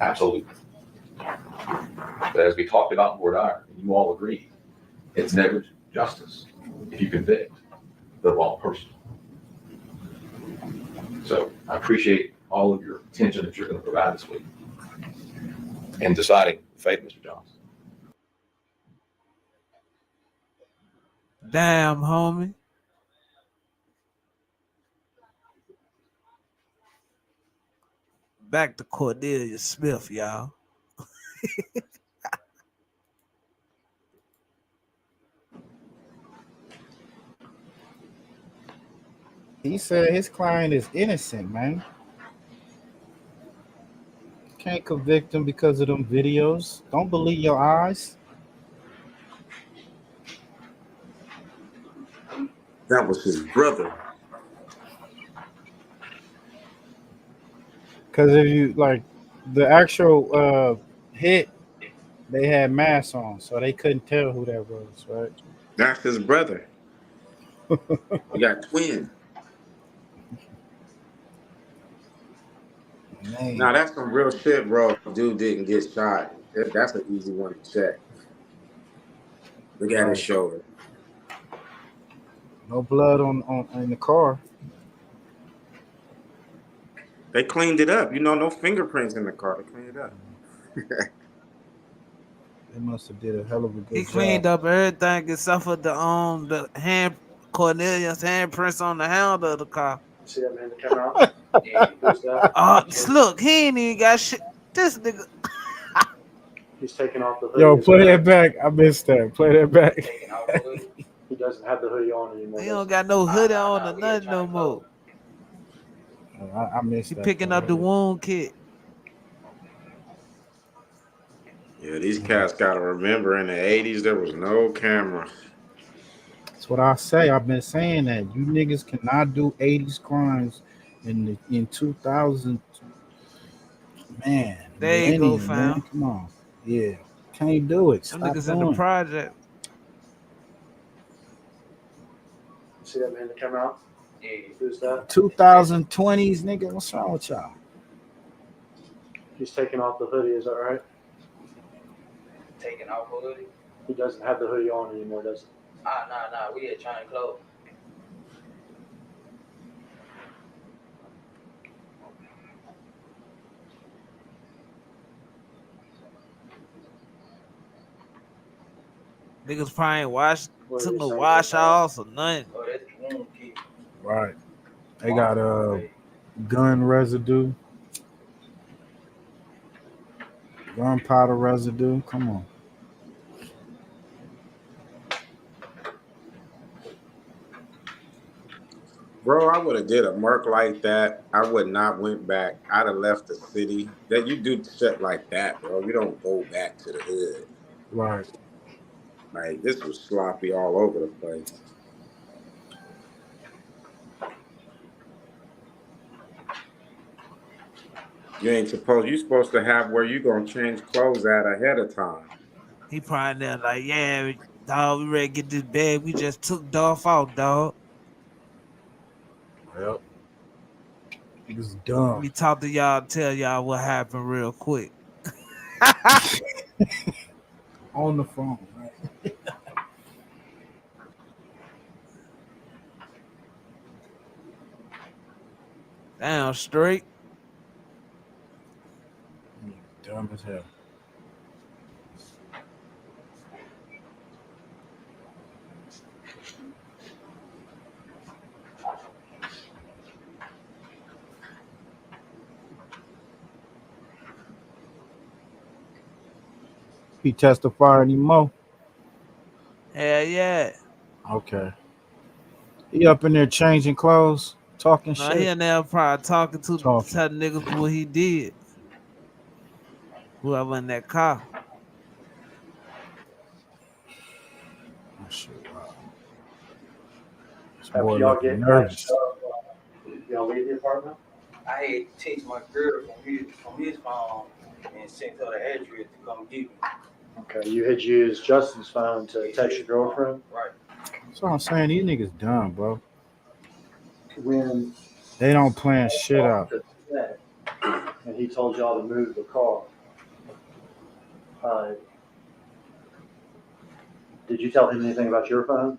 Absolutely. But as we talked about in Board Ire, you all agree, it's negligent justice if you convict the wrong person. So I appreciate all of your attention that you're going to provide this week in deciding the fate of Mr. Johnson. Damn, homie. Back to Cornelius Smith, y'all. He said his client is innocent, man. Can't convict him because of them videos. Don't believe your eyes. That was his brother. Because if you like the actual hit, they had masks on, so they couldn't tell who that was, right? That's his brother. We got twins. Man. Now that's some real shit, bro. Dude didn't get shot. That's an easy one to check. Look at his shoulder. No blood on in the car. They cleaned it up. You know, no fingerprints in the car. They cleaned it up. They must have did a hell of a good He job. cleaned up everything except for the hand Cornelius handprints on the handle of the car. See that man that came out? Yeah, who's that? Look, he ain't even got shit. This nigga. He's taking off the hoodie. Yo, play that back. I missed that. Play that back. He doesn't have the hoodie on anymore. He don't got no hoodie on or nothing no more. I missed that. He picking up the wound kit. Yeah, these cats gotta remember in the 80s there was no camera. That's what I say. I've been saying that. You niggas cannot do 80s crimes in 2000. Man. There you go, fam. Man. Come on. Yeah. Can't do it. Some Stop niggas in doing the it. project. See that man that came out? Yeah, who's that? 2020s, nigga. What's wrong with y'all? He's taking off the hoodie, is that right? Taking off a hoodie? He doesn't have the hoodie on anymore, does he? Nah. We had trying clothes. Niggas probably ain't What took are no they wash saying? offs or nothing. Oh, that's the wound kit. Right. They got gun residue, gunpowder residue. Come on. Bro, I would have did a murk like that. I would not went back. I'd have left the city. That you do shit like that, bro. You don't go back to the hood. Right. Like this was sloppy all over the place. You supposed to have where you gonna change clothes at ahead of time. He probably there like, yeah, dog, we ready to get this bag. We just took Dolph out, dog. Yep. He was Let dumb. me talk to y'all, tell y'all what happened real quick. On the phone, right? Damn, straight. Dumb as hell. He testify anymore? Hell yeah. Okay. He up in there changing clothes, talking No, shit. he in there probably telling niggas what he did. Whoever in that car. Oh, shit, wow. This After boy y'all looking get nervous. patched up, y'all leave the apartment? I had text my girl from his phone and sent her the address to come get me. Okay, you had used Justin's phone to text your girlfriend? Right. That's what I'm saying. These niggas dumb, bro. When They don't plan shit out. and he told y'all to move the car. Did you tell him anything about your phone?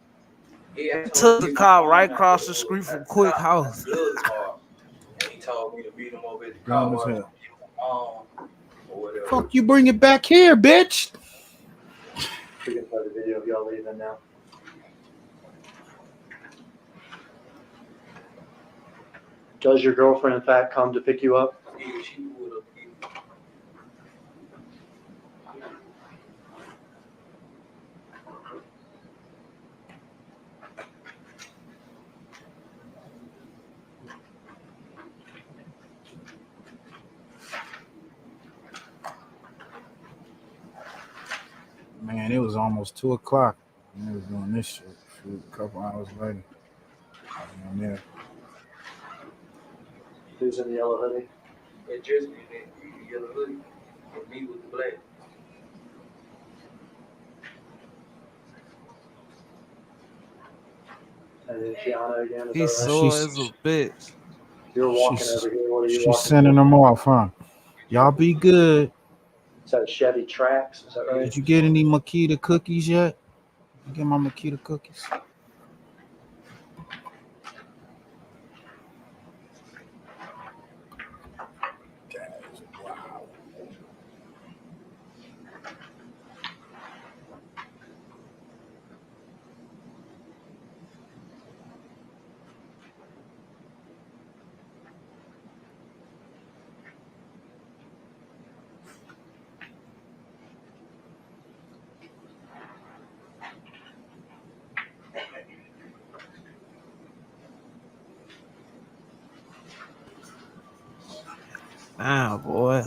Yeah, I Took the car right across the street from Quick House. And he told me to meet him over at the Dumb car as wash hell. or whatever. Fuck you bring it back here, bitch. We can play the video of y'all leaving now. Does your girlfriend, in fact, come to pick you up? Yeah, she pulled up. Man, it was almost 2 o'clock. And they was doing this shit. Shoot, a couple hours later. I'm there. Who's in the yellow hoodie? It just me in the yellow hoodie. And me with the black. And then Kiana again. Is He that sore right? as a bitch. You're walking over here. What are you She's walking? sending them off, huh? Y'all be good. Is that Chevy Trax? Is that right? Did you get any Makita cookies yet? You get my Makita cookies? Wow. Damn, boy.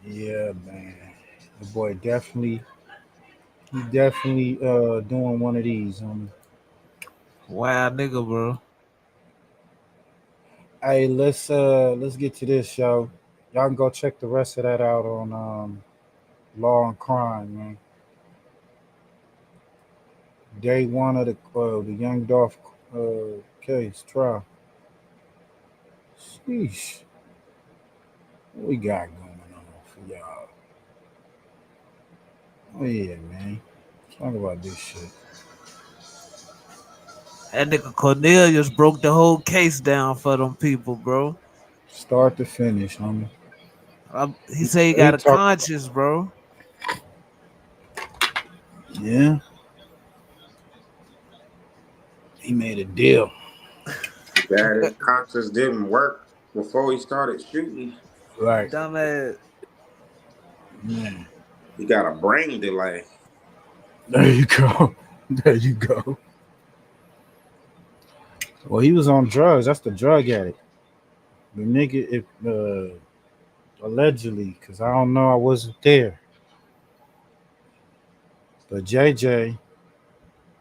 Yeah, man. The boy definitely doing one of these. Wild nigga, bro. Hey, let's get to this, y'all. Y'all can go check the rest of that out on Law and Crime, man. Day one of the young Dolph case trial. Sheesh. What we got going on for y'all? Oh yeah, man. Talk about this shit. That nigga Cornelius broke the whole case down for them people, bro. Start to finish, homie. He said he got a conscience, bro. Yeah. He made a deal. That his conscience didn't work before he started shooting. Right. Dumbass. Man. He got a brain delay. There you go. There you go. Well, he was on drugs. That's the drug addict. The nigga, allegedly, because I don't know, I wasn't there. But JJ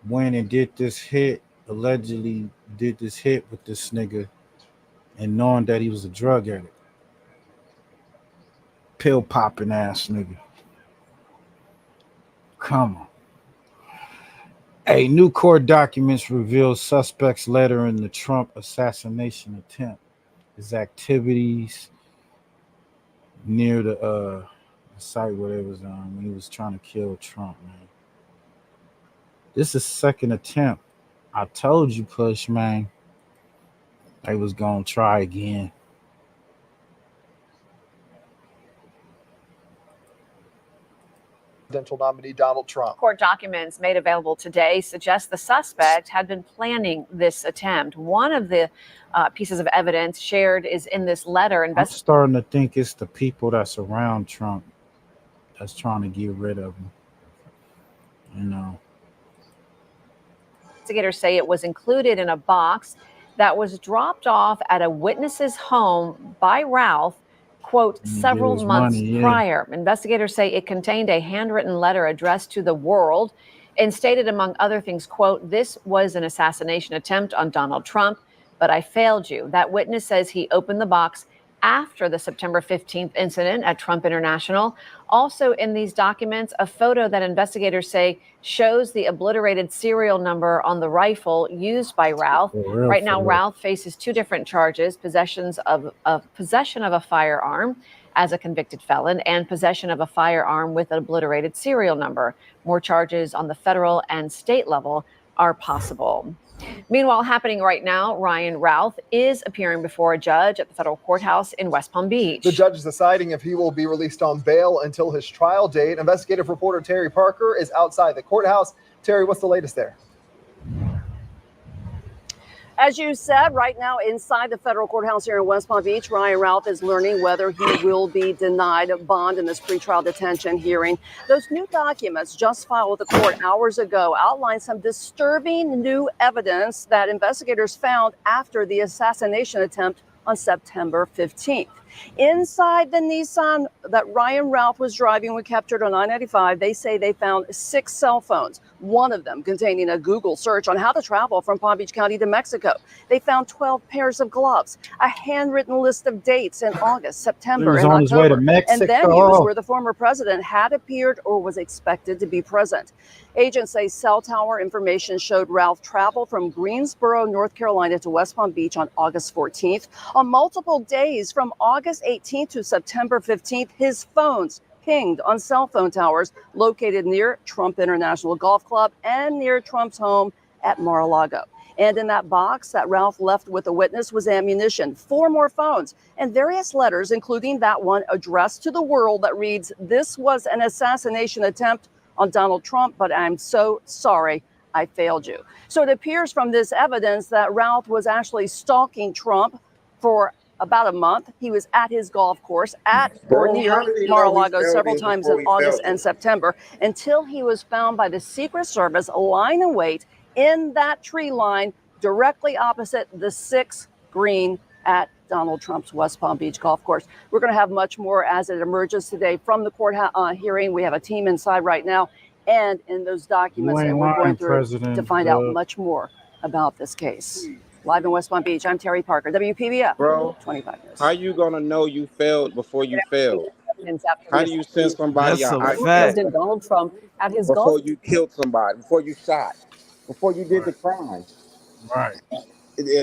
went and did this hit, allegedly did this hit with this nigga, and knowing that he was a drug addict. Pill popping ass nigga. Come on. Hey, new court documents reveal suspect's letter in the Trump assassination attempt. His activities near the site where it was when he was trying to kill Trump, man. This is second attempt. I told you, Push, man. They was gonna try again. Presidential nominee Donald Trump. Court documents made available today suggest the suspect had been planning this attempt. One of the pieces of evidence shared is in this letter. I'm starting to think it's the people that's around Trump that's trying to get rid of him. You know. Investigators say it was included in a box that was dropped off at a witness's home by Ralph, quote, several months prior. Investigators say it contained a handwritten letter addressed to the world and stated, among other things, quote, this was an assassination attempt on Donald Trump, but I failed you. That witness says he opened the box after the September 15th incident at Trump International. Also in these documents, a photo that investigators say shows the obliterated serial number on the rifle used by Ralph. Right now, Ralph faces two different charges: possession of a firearm as a convicted felon and possession of a firearm with an obliterated serial number. More charges on the federal and state level are possible. Meanwhile, happening right now, Ryan Ralph is appearing before a judge at the federal courthouse in West Palm Beach. The judge is deciding if he will be released on bail until his trial date. Investigative reporter Terry Parker is outside the courthouse. Terry, what's the latest there? As you said, right now inside the federal courthouse here in West Palm Beach, Ryan Ralph is learning whether he will be denied bond in this pretrial detention hearing. Those new documents just filed with the court hours ago outline some disturbing new evidence that investigators found after the assassination attempt on September 15th. Inside the Nissan that Ryan Ralph was driving when captured on I-95, they say they found 6 cell phones, one of them containing a Google search on how to travel from Palm Beach County to Mexico. They found 12 pairs of gloves, a handwritten list of dates in August, September, and his way to October, Mexico. and venues where the former president had appeared or was expected to be present. Agents say cell tower information showed Ralph travel from Greensboro, North Carolina to West Palm Beach on August 14th. On multiple days from August 18th to September 15th, his phones pinged on cell phone towers located near Trump International Golf Club and near Trump's home at Mar-a-Lago. And in that box that Ralph left with the witness was ammunition, 4 more phones, and various letters, including that one addressed to the world that reads, "This was an assassination attempt on Donald Trump, but I'm so sorry I failed you." So it appears from this evidence that Ralph was actually stalking Trump for about a month. He was at his golf course at or near Mar-a-Lago several times in August and September until he was found by the Secret Service lying in wait in that tree line directly opposite the 6th green at Donald Trump's West Palm Beach golf course. We're going to have much more as it emerges today from the court hearing. We have a team inside right now and in those documents, and we're going through to find out much more about this case. Live in West Palm Beach, I'm Terry Parker, WPBF, Bro, 25 years. how you gonna know you failed before you failed? How do you send somebody out? President Donald Trump at his before golf you killed somebody, before you shot? before you did the crime. Right.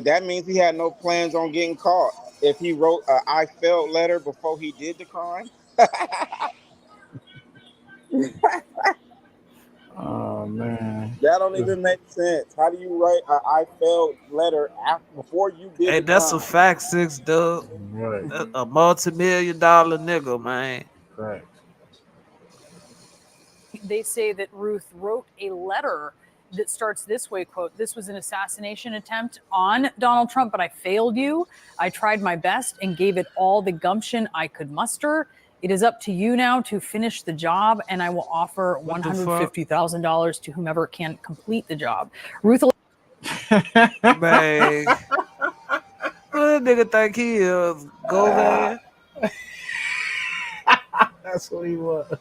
That means he had no plans on getting caught. If he wrote a "I failed" letter before he did the crime. Oh man. That don't even make sense. How do you write a "I failed" letter before you did Hey, the that's crime? a fact, 6 dub. Right. A multi-million-dollar nigga, man. Right. They say that Ruth wrote a letter that starts this way, quote, "This was an assassination attempt on Donald Trump, but I failed you. I tried my best and gave it all the gumption I could muster. It is up to you now to finish the job, and I will offer $150,000 to whomever can complete the job." Ruth, Man, who that nigga think he is? Govan? That's what he was.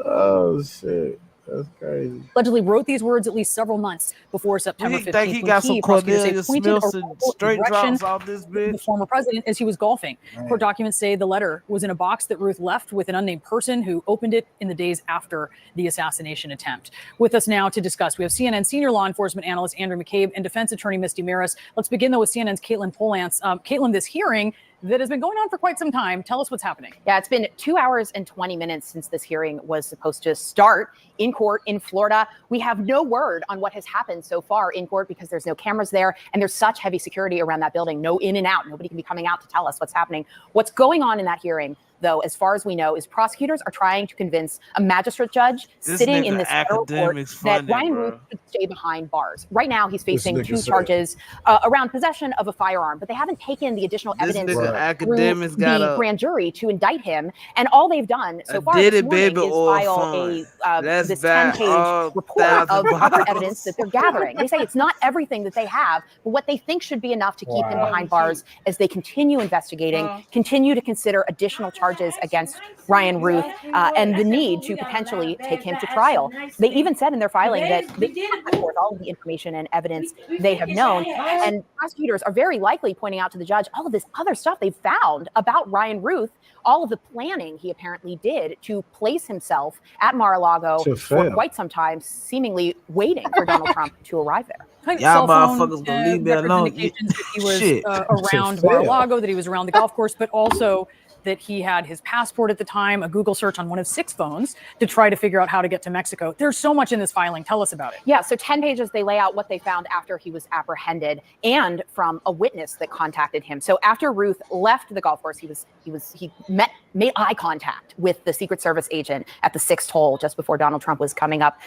Oh shit. That's crazy. allegedly wrote these words at least several months before September 15th. Think he got some prosecutors say, Cornelius pointed a Smithson rifle in straight the direction drops off this bitch? the former president as he was golfing. Man. Court documents say the letter was in a box that Ruth left with an unnamed person who opened it in the days after the assassination attempt. With us now to discuss, we have CNN senior law enforcement analyst Andrew McCabe and defense attorney Misty Maris. Let's begin though with CNN's Caitlin Polance. Caitlin, this hearing that has been going on for quite some time. Tell us what's happening. Yeah, it's been 2 hours and 20 minutes since this hearing was supposed to start in court in Florida. We have no word on what has happened so far in court because there's no cameras there and there's such heavy security around that building. No in and out. Nobody can be coming out to tell us what's happening. What's going on in that hearing, though, as far as we know, is prosecutors are trying to convince a magistrate judge sitting in this federal court that Ryan Ruth should stay behind bars. Right now, he's facing 2 charges around possession of a firearm, but they haven't taken the additional evidence through the grand jury to indict him. And all they've done so far this morning is file this 10-page report of other evidence that they're gathering. They say it's not everything that they have, but what they think should be enough to keep him behind bars as they continue investigating, continue to consider additional charges against Ryan Ruth, and the need to potentially take him to trial. They even said in their filing that they put forth all of the information and evidence they have known, and prosecutors are very likely pointing out to the judge all of this other stuff they've found about Ryan Ruth, all of the planning he apparently did to place himself at Mar-a-Lago for quite some time, seemingly waiting for Donald Trump to arrive there. Y'all motherfuckers gonna leave me alone. Indications that he was around Mar-a-Lago, that he was around the golf course, but also that he had his passport at the time, a Google search on one of 6 phones to try to figure out how to get to Mexico. There's so much in this filing. Tell us about it. Yeah, so 10 pages, they lay out what they found after he was apprehended and from a witness that contacted him. So after Ruth left the golf course, he made eye contact with the Secret Service agent at the 6th hole just before Donald Trump was coming up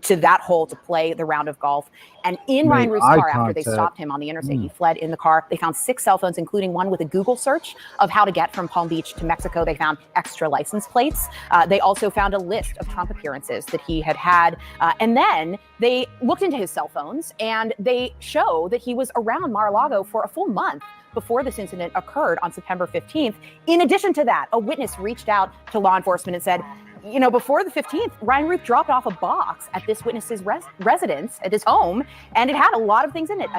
to that hole to play the round of golf. And in Ryan Ruth's car, after they stopped him on the interstate, he fled in the car. They found 6 cell phones, including one with a Google search of how to get from Palm Beach to Mexico. They found extra license plates. They also found a list of Trump appearances that he had had. And then they looked into his cell phones and they show that he was around Mar-a-Lago for a full month before this incident occurred on September 15th. In addition to that, a witness reached out to law enforcement and said, you know, before the 15th, Ryan Ruth dropped off a box at this witness's residence, at his home, and it had a lot of things in it,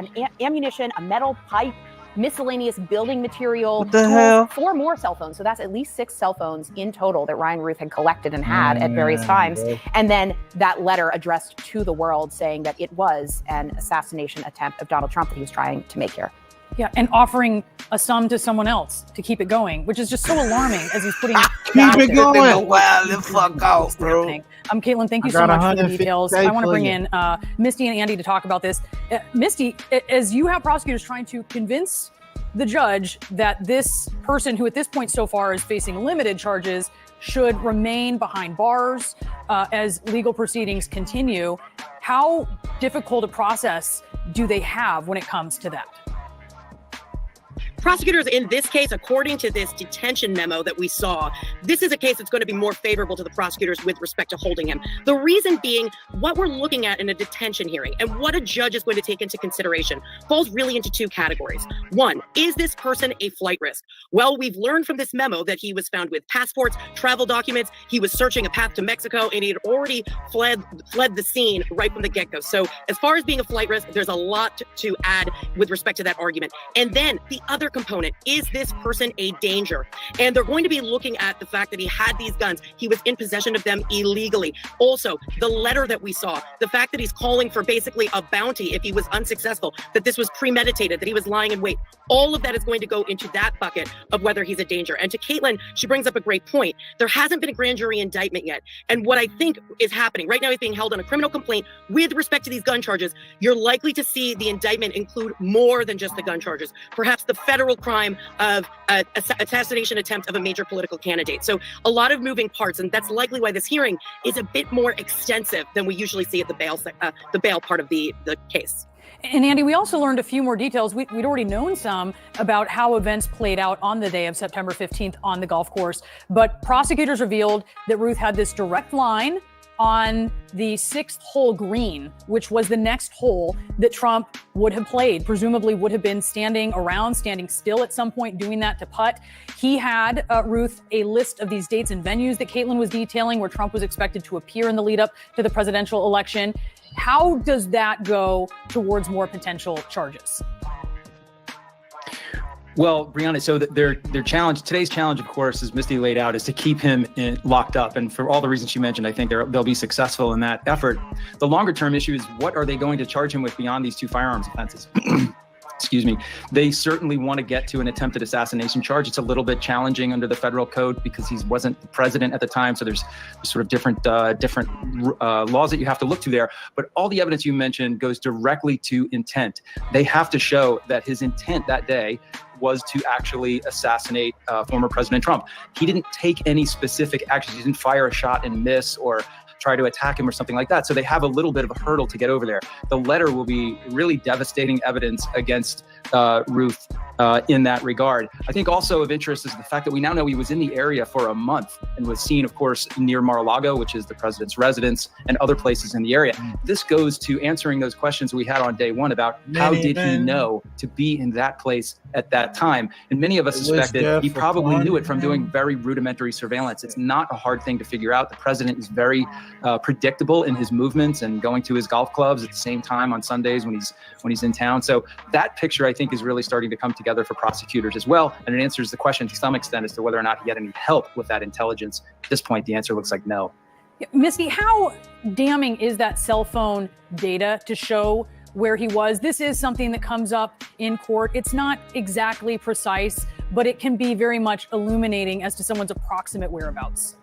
ammunition, a metal pipe, miscellaneous building material, what the hell? 4 more cell phones. So that's at least 6 cell phones in total that Ryan Ruth had collected and had at various times. And then that letter addressed to the world saying that it was an assassination attempt of Donald Trump that he was trying to make here. Yeah, and offering a sum to someone else to keep it going, which is just so alarming as he's putting keep it going. Wow, the fuck out, bro. Caitlin, thank you so much for the details. I want to bring in Misty and Andy to talk about this. Misty, as you have prosecutors trying to convince the judge that this person, who at this point so far is facing limited charges, should remain behind bars as legal proceedings continue, how difficult a process do they have when it comes to that? Prosecutors in this case, according to this detention memo that we saw, this is a case that's going to be more favorable to the prosecutors with respect to holding him. The reason being, what we're looking at in a detention hearing and what a judge is going to take into consideration falls really into 2 categories. One, is this person a flight risk? Well, we've learned from this memo that he was found with passports, travel documents, he was searching a path to Mexico, and he had already fled the scene right from the get-go. So as far as being a flight risk, there's a lot to add with respect to that argument. And then the other component. Is this person a danger? And they're going to be looking at the fact that he had these guns. He was in possession of them illegally. Also, the letter that we saw, the fact that he's calling for basically a bounty if he was unsuccessful, that this was premeditated, that he was lying in wait. All of that is going to go into that bucket of whether he's a danger. And to Caitlin, she brings up a great point. There hasn't been a grand jury indictment yet. And what I think is happening right now, he's being held on a criminal complaint with respect to these gun charges. You're likely to see the indictment include more than just the gun charges, perhaps the federal crime of assassination attempt of a major political candidate. So a lot of moving parts, and that's likely why this hearing is a bit more extensive than we usually see at the bail part of the case. And Andy, we also learned a few more details. We'd already known some about how events played out on the day of September 15th on the golf course. But prosecutors revealed that Ruth had this direct line on the 6th hole green, which was the next hole that Trump would have played, presumably would have been standing still at some point, doing that to putt. He had, Ruth, a list of these dates and venues that Caitlin was detailing where Trump was expected to appear in the lead up to the presidential election. How does that go towards more potential charges? Well, Brianna, so their challenge, today's challenge, of course, as Misty laid out, is to keep him locked up. And for all the reasons she mentioned, I think they'll be successful in that effort. The longer term issue is, what are they going to charge him with beyond these 2 firearms offenses? Excuse me. They certainly want to get to an attempted assassination charge. It's a little bit challenging under the federal code because he wasn't the president at the time. So there's sort of different laws that you have to look to there. But all the evidence you mentioned goes directly to intent. They have to show that his intent that day was to actually assassinate former President Trump. He didn't take any specific actions. He didn't fire a shot and miss or try to attack him or something like that. So they have a little bit of a hurdle to get over there. The letter will be really devastating evidence against Ruth in that regard. I think also of interest is the fact that we now know he was in the area for a month and was seen, of course, near Mar-a-Lago, which is the president's residence, and other places in the area. This goes to answering those questions we had on day one about how did he know to be in that place at that time. And many of us suspected he probably knew it from doing very rudimentary surveillance. It's not a hard thing to figure out. The president is very predictable in his movements and going to his golf clubs at the same time on Sundays when he's in town. So that picture, I think, is really starting to come together for prosecutors as well. And it answers the question to some extent as to whether or not he had any help with that intelligence. At this point, the answer looks like no. Misty, how damning is that cell phone data to show where he was? This is something that comes up in court. It's not exactly precise, but it can be very much illuminating as to someone's approximate whereabouts.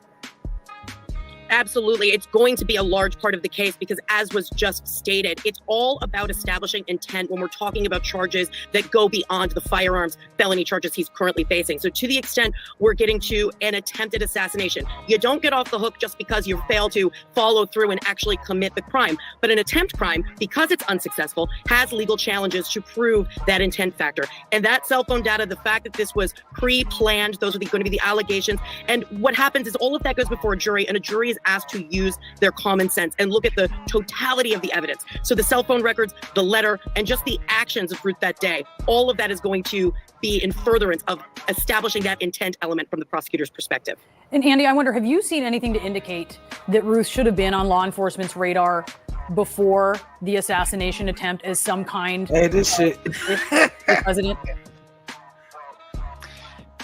Absolutely. It's going to be a large part of the case because, as was just stated, it's all about establishing intent when we're talking about charges that go beyond the firearms felony charges he's currently facing. So to the extent we're getting to an attempted assassination, you don't get off the hook just because you fail to follow through and actually commit the crime. But an attempt crime, because it's unsuccessful, has legal challenges to prove that intent factor. And that cell phone data, the fact that this was pre-planned, those are going to be the allegations. And what happens is all of that goes before a jury, and a jury is asked to use their common sense and look at the totality of the evidence. So the cell phone records, the letter, and just the actions of Ruth that day, all of that is going to be in furtherance of establishing that intent element from the prosecutor's perspective. And Andy, I wonder, have you seen anything to indicate that Ruth should have been on law enforcement's radar before the assassination attempt as some kind this shit. the president?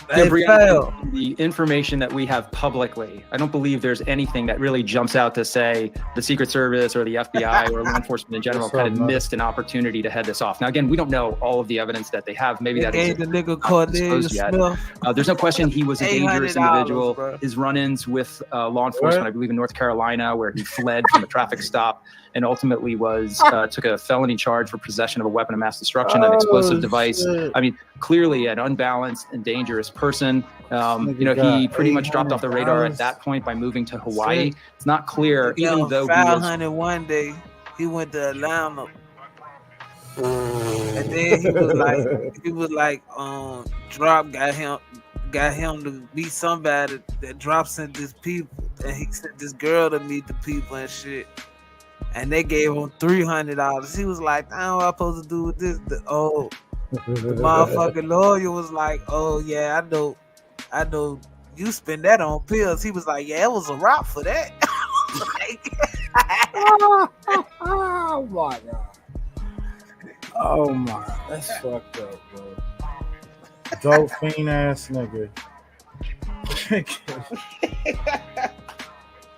The information that we have publicly, I don't believe there's anything that really jumps out to say the Secret Service or the FBI or law enforcement in general kind of missed an opportunity to head this off. Now, again, we don't know all of the evidence that they have. Maybe that is the nigga Cornelius yet. Smith. There's no question he was a dangerous individual. Bro. His run-ins with law enforcement, I believe in North Carolina, where he fled from a traffic stop and ultimately took a felony charge for possession of a weapon of mass destruction, an explosive device. Shit. I mean, clearly an unbalanced and dangerous person. He pretty much dropped off the radar at that point by moving to Hawaii. It's not clear, even though 501 day, he went to Atlanta. And then he was like, Drop got him to be somebody that Drop sent his people, and he sent this girl to meet the people and shit. And they gave him $300. He was like, I don't know what I'm supposed to do with this. The motherfucking lawyer was like, oh yeah, I know you spend that on pills. He was like, yeah, it was a rock for that. Oh my god. Oh my, that's fucked up, bro. Dolphin ass nigga.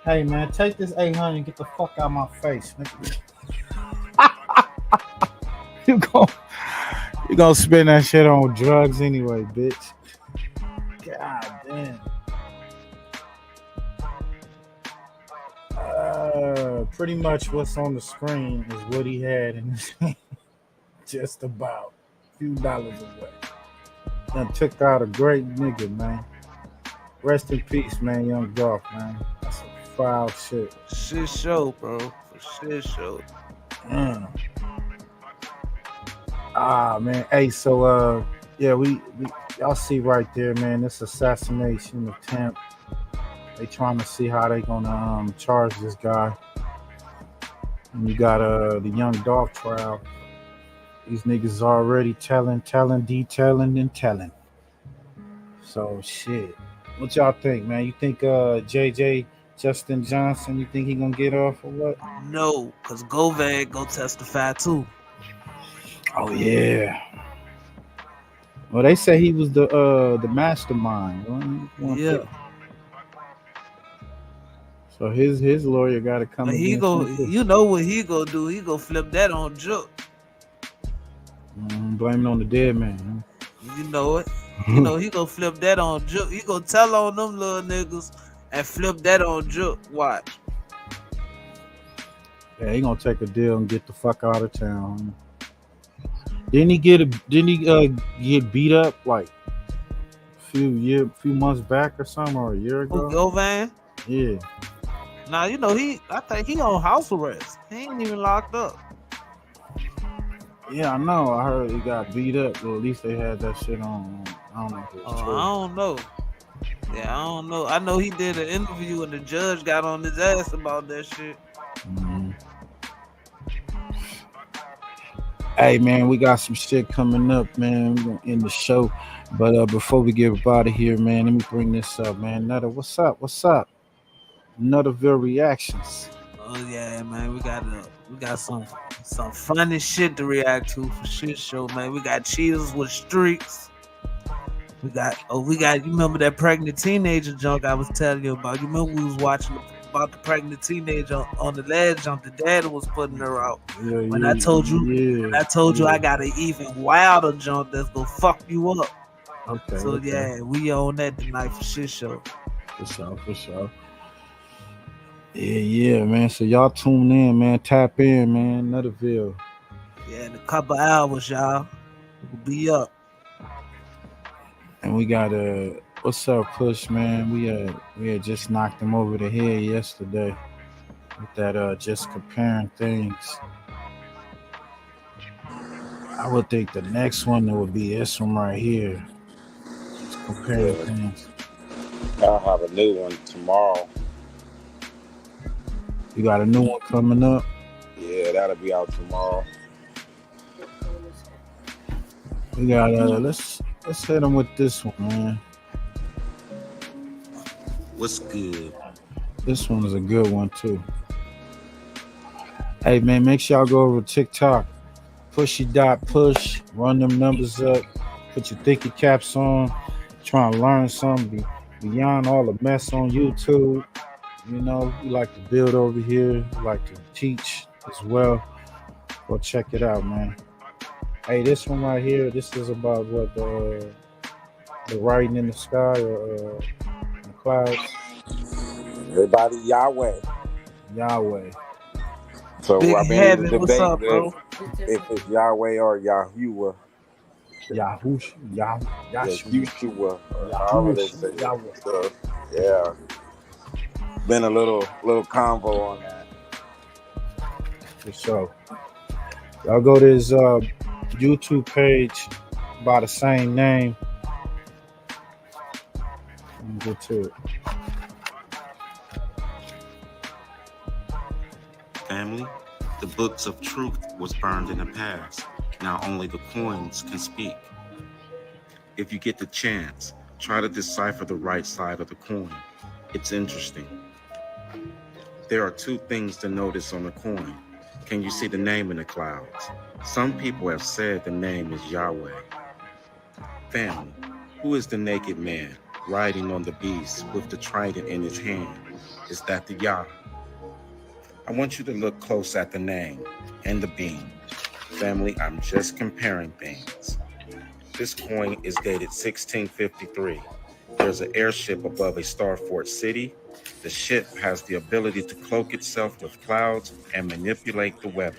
Hey man, take this 800 and get the fuck out of my face, nigga. You gonna spend that shit on drugs anyway, bitch. God damn. Pretty much what's on the screen is what he had in his hand. Just about a few dollars away. Done took out a great nigga, man. Rest in peace, man, young Dolph, man. That's some foul shit. Shit show, bro. For shit show. Man. Hey, so yeah, we y'all see right there, man, this assassination attempt. They trying to see how they gonna charge this guy. And you got the young Dolph trial. These niggas already telling, detailing, and telling. So shit. What y'all think, man? You think JJ Justin Johnson, you think he gonna get off or what? No, cause Govan go testify too. Oh yeah. Well, they say he was the mastermind. Yeah. So his lawyer got to come. But he go, you know what he go do? He go flip that on Jook. Blame it on the dead man. Huh? You know it. You know he go flip that on Jook. He go tell on them little niggas and flip that on Jook. Watch. Yeah, he gonna take a deal and get the fuck out of town. Didn't he get beat up like a few months back or something, or a year ago? Govan? Yeah. Nah, you know I think he on house arrest. He ain't even locked up. Yeah, I know. I heard he got beat up. Well, at least they had that shit on. I don't know if it was true. I don't know. Yeah, I don't know. I know he did an interview and the judge got on his ass about that shit. Mm-hmm. Hey man, we got some shit coming up, man. We're gonna end the show. But before we get out of here, man, let me bring this up, man. Nutter, what's up? Nutterville reactions. Oh yeah, man. We got some funny shit to react to for shit show, man. We got cheaters with streaks. We got you remember that pregnant teenager junk I was telling you about? You remember we was watching about the pregnant teenager on the last jump the dad was putting her out. I told you I got an even wilder jump that's gonna fuck you up. Okay. So yeah, we on that tonight for shit show. For sure. Yeah, man. So y'all tune in, man. Tap in, man. Nutterville. Yeah, in a couple hours, y'all. We'll be up. And we got what's up, Push, man? We had just knocked him over the head yesterday with that just comparing things. I would think the next one would be this one right here. Just comparing things. I'll have a new one tomorrow. You got a new one coming up? Yeah, that'll be out tomorrow. We got let's hit him with this one, man. What's good? This one is a good one too. Hey man, make sure y'all go over to TikTok. Pushy.push. Run them numbers up. Put your thinking caps on. Trying to learn something beyond all the mess on YouTube. You know, we like to build over here. We like to teach as well. Go check it out, man. Hey, this one right here, this is about what the writing in the sky or in the clouds. Everybody, Yahweh. So Big I mean, Heaven, the what's debate up, bro? if it's Yahweh or Yahuwah. Yahusha. Yeshua. However they say it. So, yeah. Been a little convo on that. For sure. Y'all go to his YouTube page by the same name. Let me get to it. Family, the books of truth was burned in the past. Now only the coins can speak. If you get the chance, try to decipher the right side of the coin. It's interesting. There are two things to notice on the coin. Can you see the name in the clouds? Some people have said the name is Yahweh. Family, Who is the naked man riding on the beast with the trident in his hand? Is that the Yah? I want you to look close at the name and the beam. Family, I'm just comparing things. This coin is dated 1653. There's an airship above a Starfort city. The ship has the ability to cloak itself with clouds and manipulate the weather.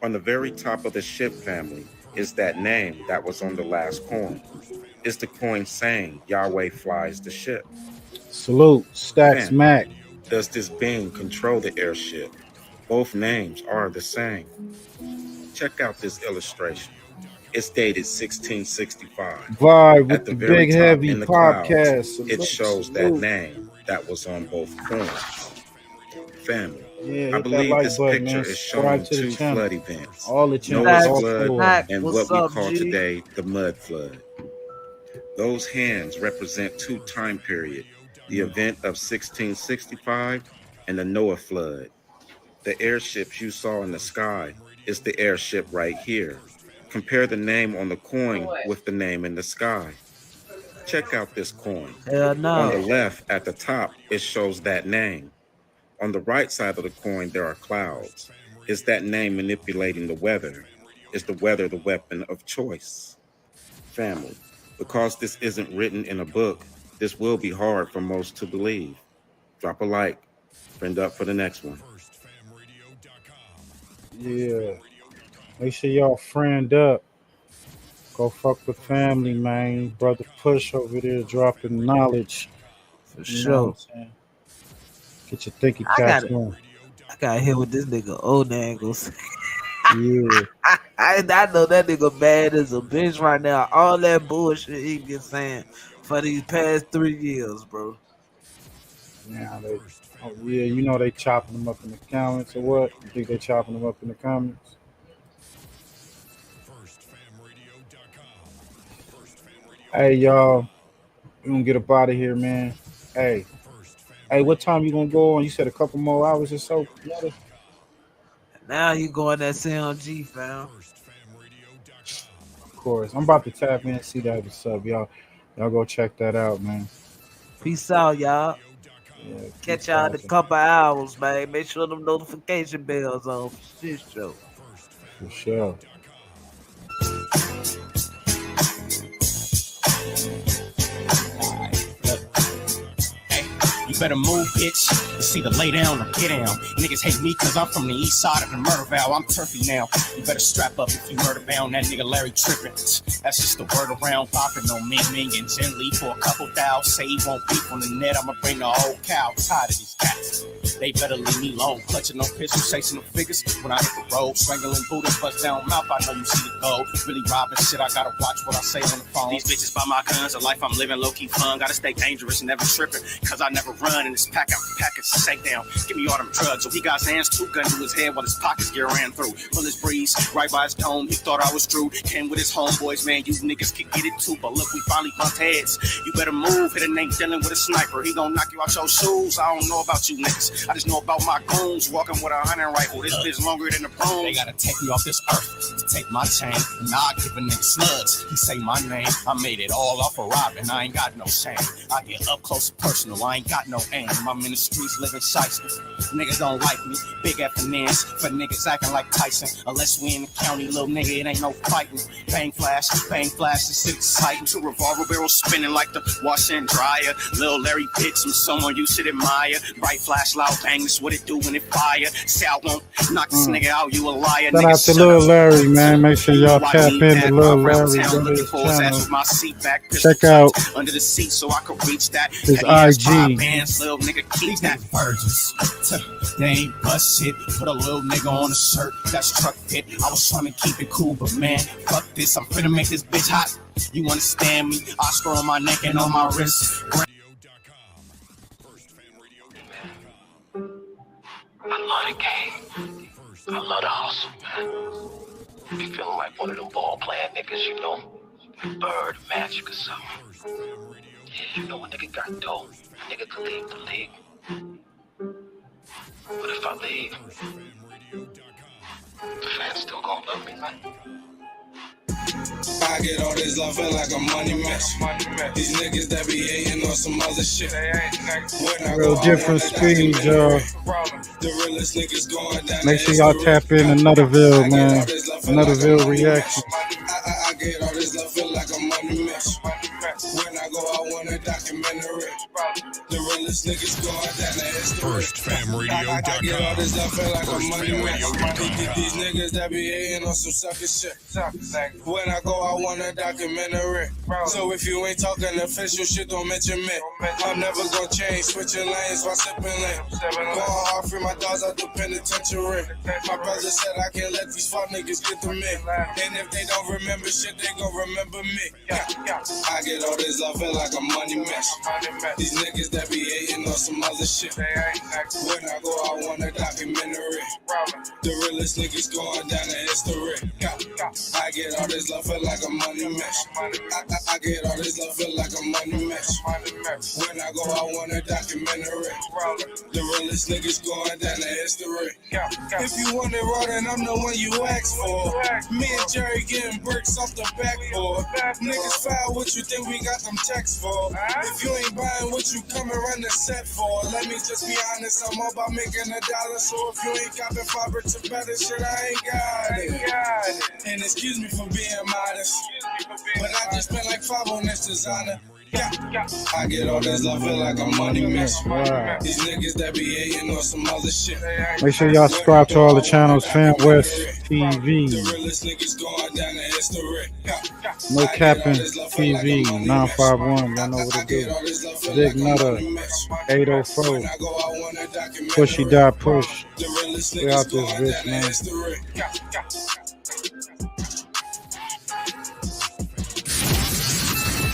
On the very top of the ship, family, is that name that was on the last coin. Is the coin saying Yahweh flies the ship? Salute, Stacks Family, Mac. does this being control the airship? Both names are the same. Check out this illustration. It's dated 1665. Vibe with At the the very Big top Heavy in the clouds, podcast. it Salute, shows that salute. name that was on both coins. Family, Yeah, I hit that believe like this button, picture man. is Subscribe showing to the two channel. flood events. All the channels, Noah's all flood four. and What's what we up, call G? today the mud flood. Those hands represent two time periods, the event of 1665 and the Noah flood. The airships you saw in the sky is the airship right here. Compare the name on the coin with the name in the sky. Check out this coin. Hell On the no. left at the top, it shows that name. On the right side of the coin, there are clouds. Is that name manipulating the weather? Is the weather the weapon of choice? Family, because this isn't written in a book, this will be hard for most to believe. Drop a like. Friend up for the next one. Yeah. Make sure y'all friend up. Go fuck with family, man. Brother Push over there dropping knowledge. For You know what I'm sure. saying? Get your thinking I caps gotta on. hear what this nigga old man go say. Yeah. I know that nigga bad as a bitch right now. All that bullshit he been saying for these past 3 years, bro. Now they, oh yeah, you know they chopping them up in the comments or what? You think they chopping them up in the comments? Hey y'all, we gonna get up out of here, man. Hey, what time you gonna go on? You said a couple more hours or so. Now you going that CMG, fam. Of course, I'm about to tap in and see that what's up, y'all. Y'all go check that out, man. Peace out, y'all. Yeah, Catch y'all in a couple hours, man. Make sure them notification bells on for shit show. For sure. You better move, bitch. It's either lay down or get down. Niggas hate me cause I'm from the east side of the murder vow. I'm turfy now. You better strap up if you murder bound. That nigga Larry trippin'. That's just the word around. Poppin' on Ming Ming and Jen Lee for a couple thou. Say he won't beef on the net. I'ma bring the whole cow. Tired of these cats. They better leave me alone. Clutching no pistols, chasing no figures. When I hit the road, strangling Buddhas, bust down mouth. I know you see the gold. Really robbing shit. I gotta watch what I say on the phone. These bitches buy my guns. A life I'm living, low key fun. Gotta stay dangerous, never tripping. Cause I never run in this pack out the package. Shake down. Give me all them drugs. So he got his hands, 2 guns to his head while his pockets get ran through. Bullets breeze right by his dome. He thought I was true. Came with his homeboys, man. You niggas could get it too. But look, we finally bumped heads. You better move. Hit a name dealing with a sniper. He gon' knock you out your shoes. I don't know about you niggas. I just know about my goons. Walking with a hunting rifle. This bitch longer than the bones. They gotta take me off this earth to take my chain. Nah, I give a nigga slugs. He say my name. I made it all off of robbing. I ain't got no shame. I get up close and personal. I ain't got no aim. I'm in the streets living shysters. Niggas don't like me. Big F&Ns for niggas acting like Tyson. Unless we in the county, little nigga, it ain't no fighting. Bang flash, this shit exciting. 2 revolver barrels spinning like the wash and dryer. Lil Larry bitch, I'm someone you should admire. Bright flash, loud bang, this what it do when it fire. Say I won't knock this nigga out, you a liar. Shout out to Lil Larry, man. Make sure y'all tap into Lil Larry. Go to his channel. Check out under the seat so I could reach that. his IG. Little nigga keep that virgins. They ain't bust shit. Put a little nigga on a shirt that's truck fit. I was trying to keep it cool, but man, fuck this. I'm finna make this bitch hot. You understand me? Oscar on my neck and on my wrist. I love the game. I love the hustle, man. Be feeling like one of them ball playing niggas, you know? Bird, Magic or something. Yeah, you know a nigga got dope. A nigga could leave the league. But if I leave, the fans still gonna love me, man. I get all this love, feel like a money mess. These niggas that be hating on some other shit. Real different speeds, y'all. The realest niggas going down. Make sure y'all tap in Anotherville, man. Anotherville reaction. I get all this love, feel like a money mess. When I go, I want a documentary. The realest niggas going down the history. FirstFamRadio.com. I get all this love, feel like a money mess. These niggas that be hating on some sucker shit. When I go, I want a documentary. So if you ain't talking official shit, don't mention me. I'm never gonna change, switching lanes while sipping lean. Going hard, free my dogs out the penitentiary. My brother said I can't let these fuck niggas get to me. And if they don't remember shit, they gon' remember me. I get all this love, feel like a money mess. These niggas that be hating on some other shit. When I go, I want a documentary. The realest niggas going down the history. I get all this love, feel like a money mess. I get all this love, feel like a money mess. When I go, I want a documentary. The realest niggas going down the history. If you want it raw, then I'm the one you ask for. Me and Jerry getting bricks off the backboard. Niggas foul, what you think we got them checks for? If you ain't buying what you coming run the set for, let me just be honest, I'm all about making a dollar. So if you ain't copping fiber to better shit, I ain't got it. And excuse me for being modest, but I just spent like 5 on this designer. I get all this love, feel like a money mess. These niggas that be hating on some other shit. Make sure y'all subscribe to all the channels. Fam West TV. No Cappin TV 951. Y'all know what to do. Big Nutter 804. Pushy Dot Push. We out this bitch, man.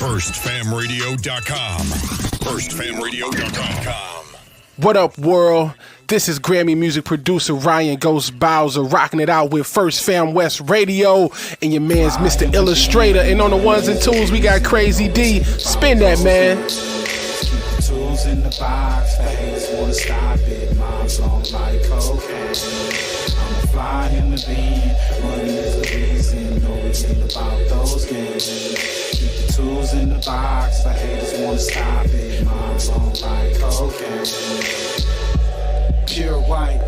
FirstFamRadio.com. FirstFamRadio.com. What up, world? This is Grammy music producer Ryan Ghost Bowser rocking it out with First Fam West Radio and your man's Mr. Illustrator. And on the ones and twos, we got Crazy D. Spin that, man. Tools in the box, the haters wanna stop it. Mom's on like cocaine. I'm a fly in the bean, money is the reason. No, it ain't about those games. Keep the tools in the box, the haters wanna stop it. Mom's on like cocaine. Pure white,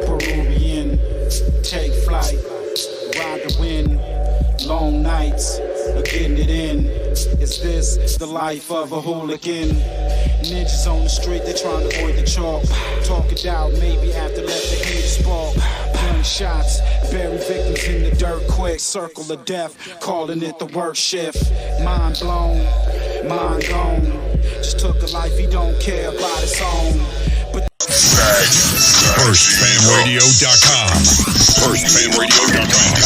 Peruvian, take flight, ride the wind, long nights, getting it in. Is this the life of a hooligan? Ninjas on the street, they trying to avoid the chalk. Talk it out, maybe after let the heat spark. Gunshots, bury victims in the dirt quick. Circle of death, calling it the work shift. Mind blown, mind gone. Just took a life he don't care about his own. But FirstFamRadio.com. FirstFamRadio.com.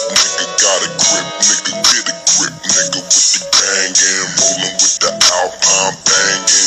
Nigga got a grip, nigga get a grip, nigga with the gang and rolling with the Alpine banging.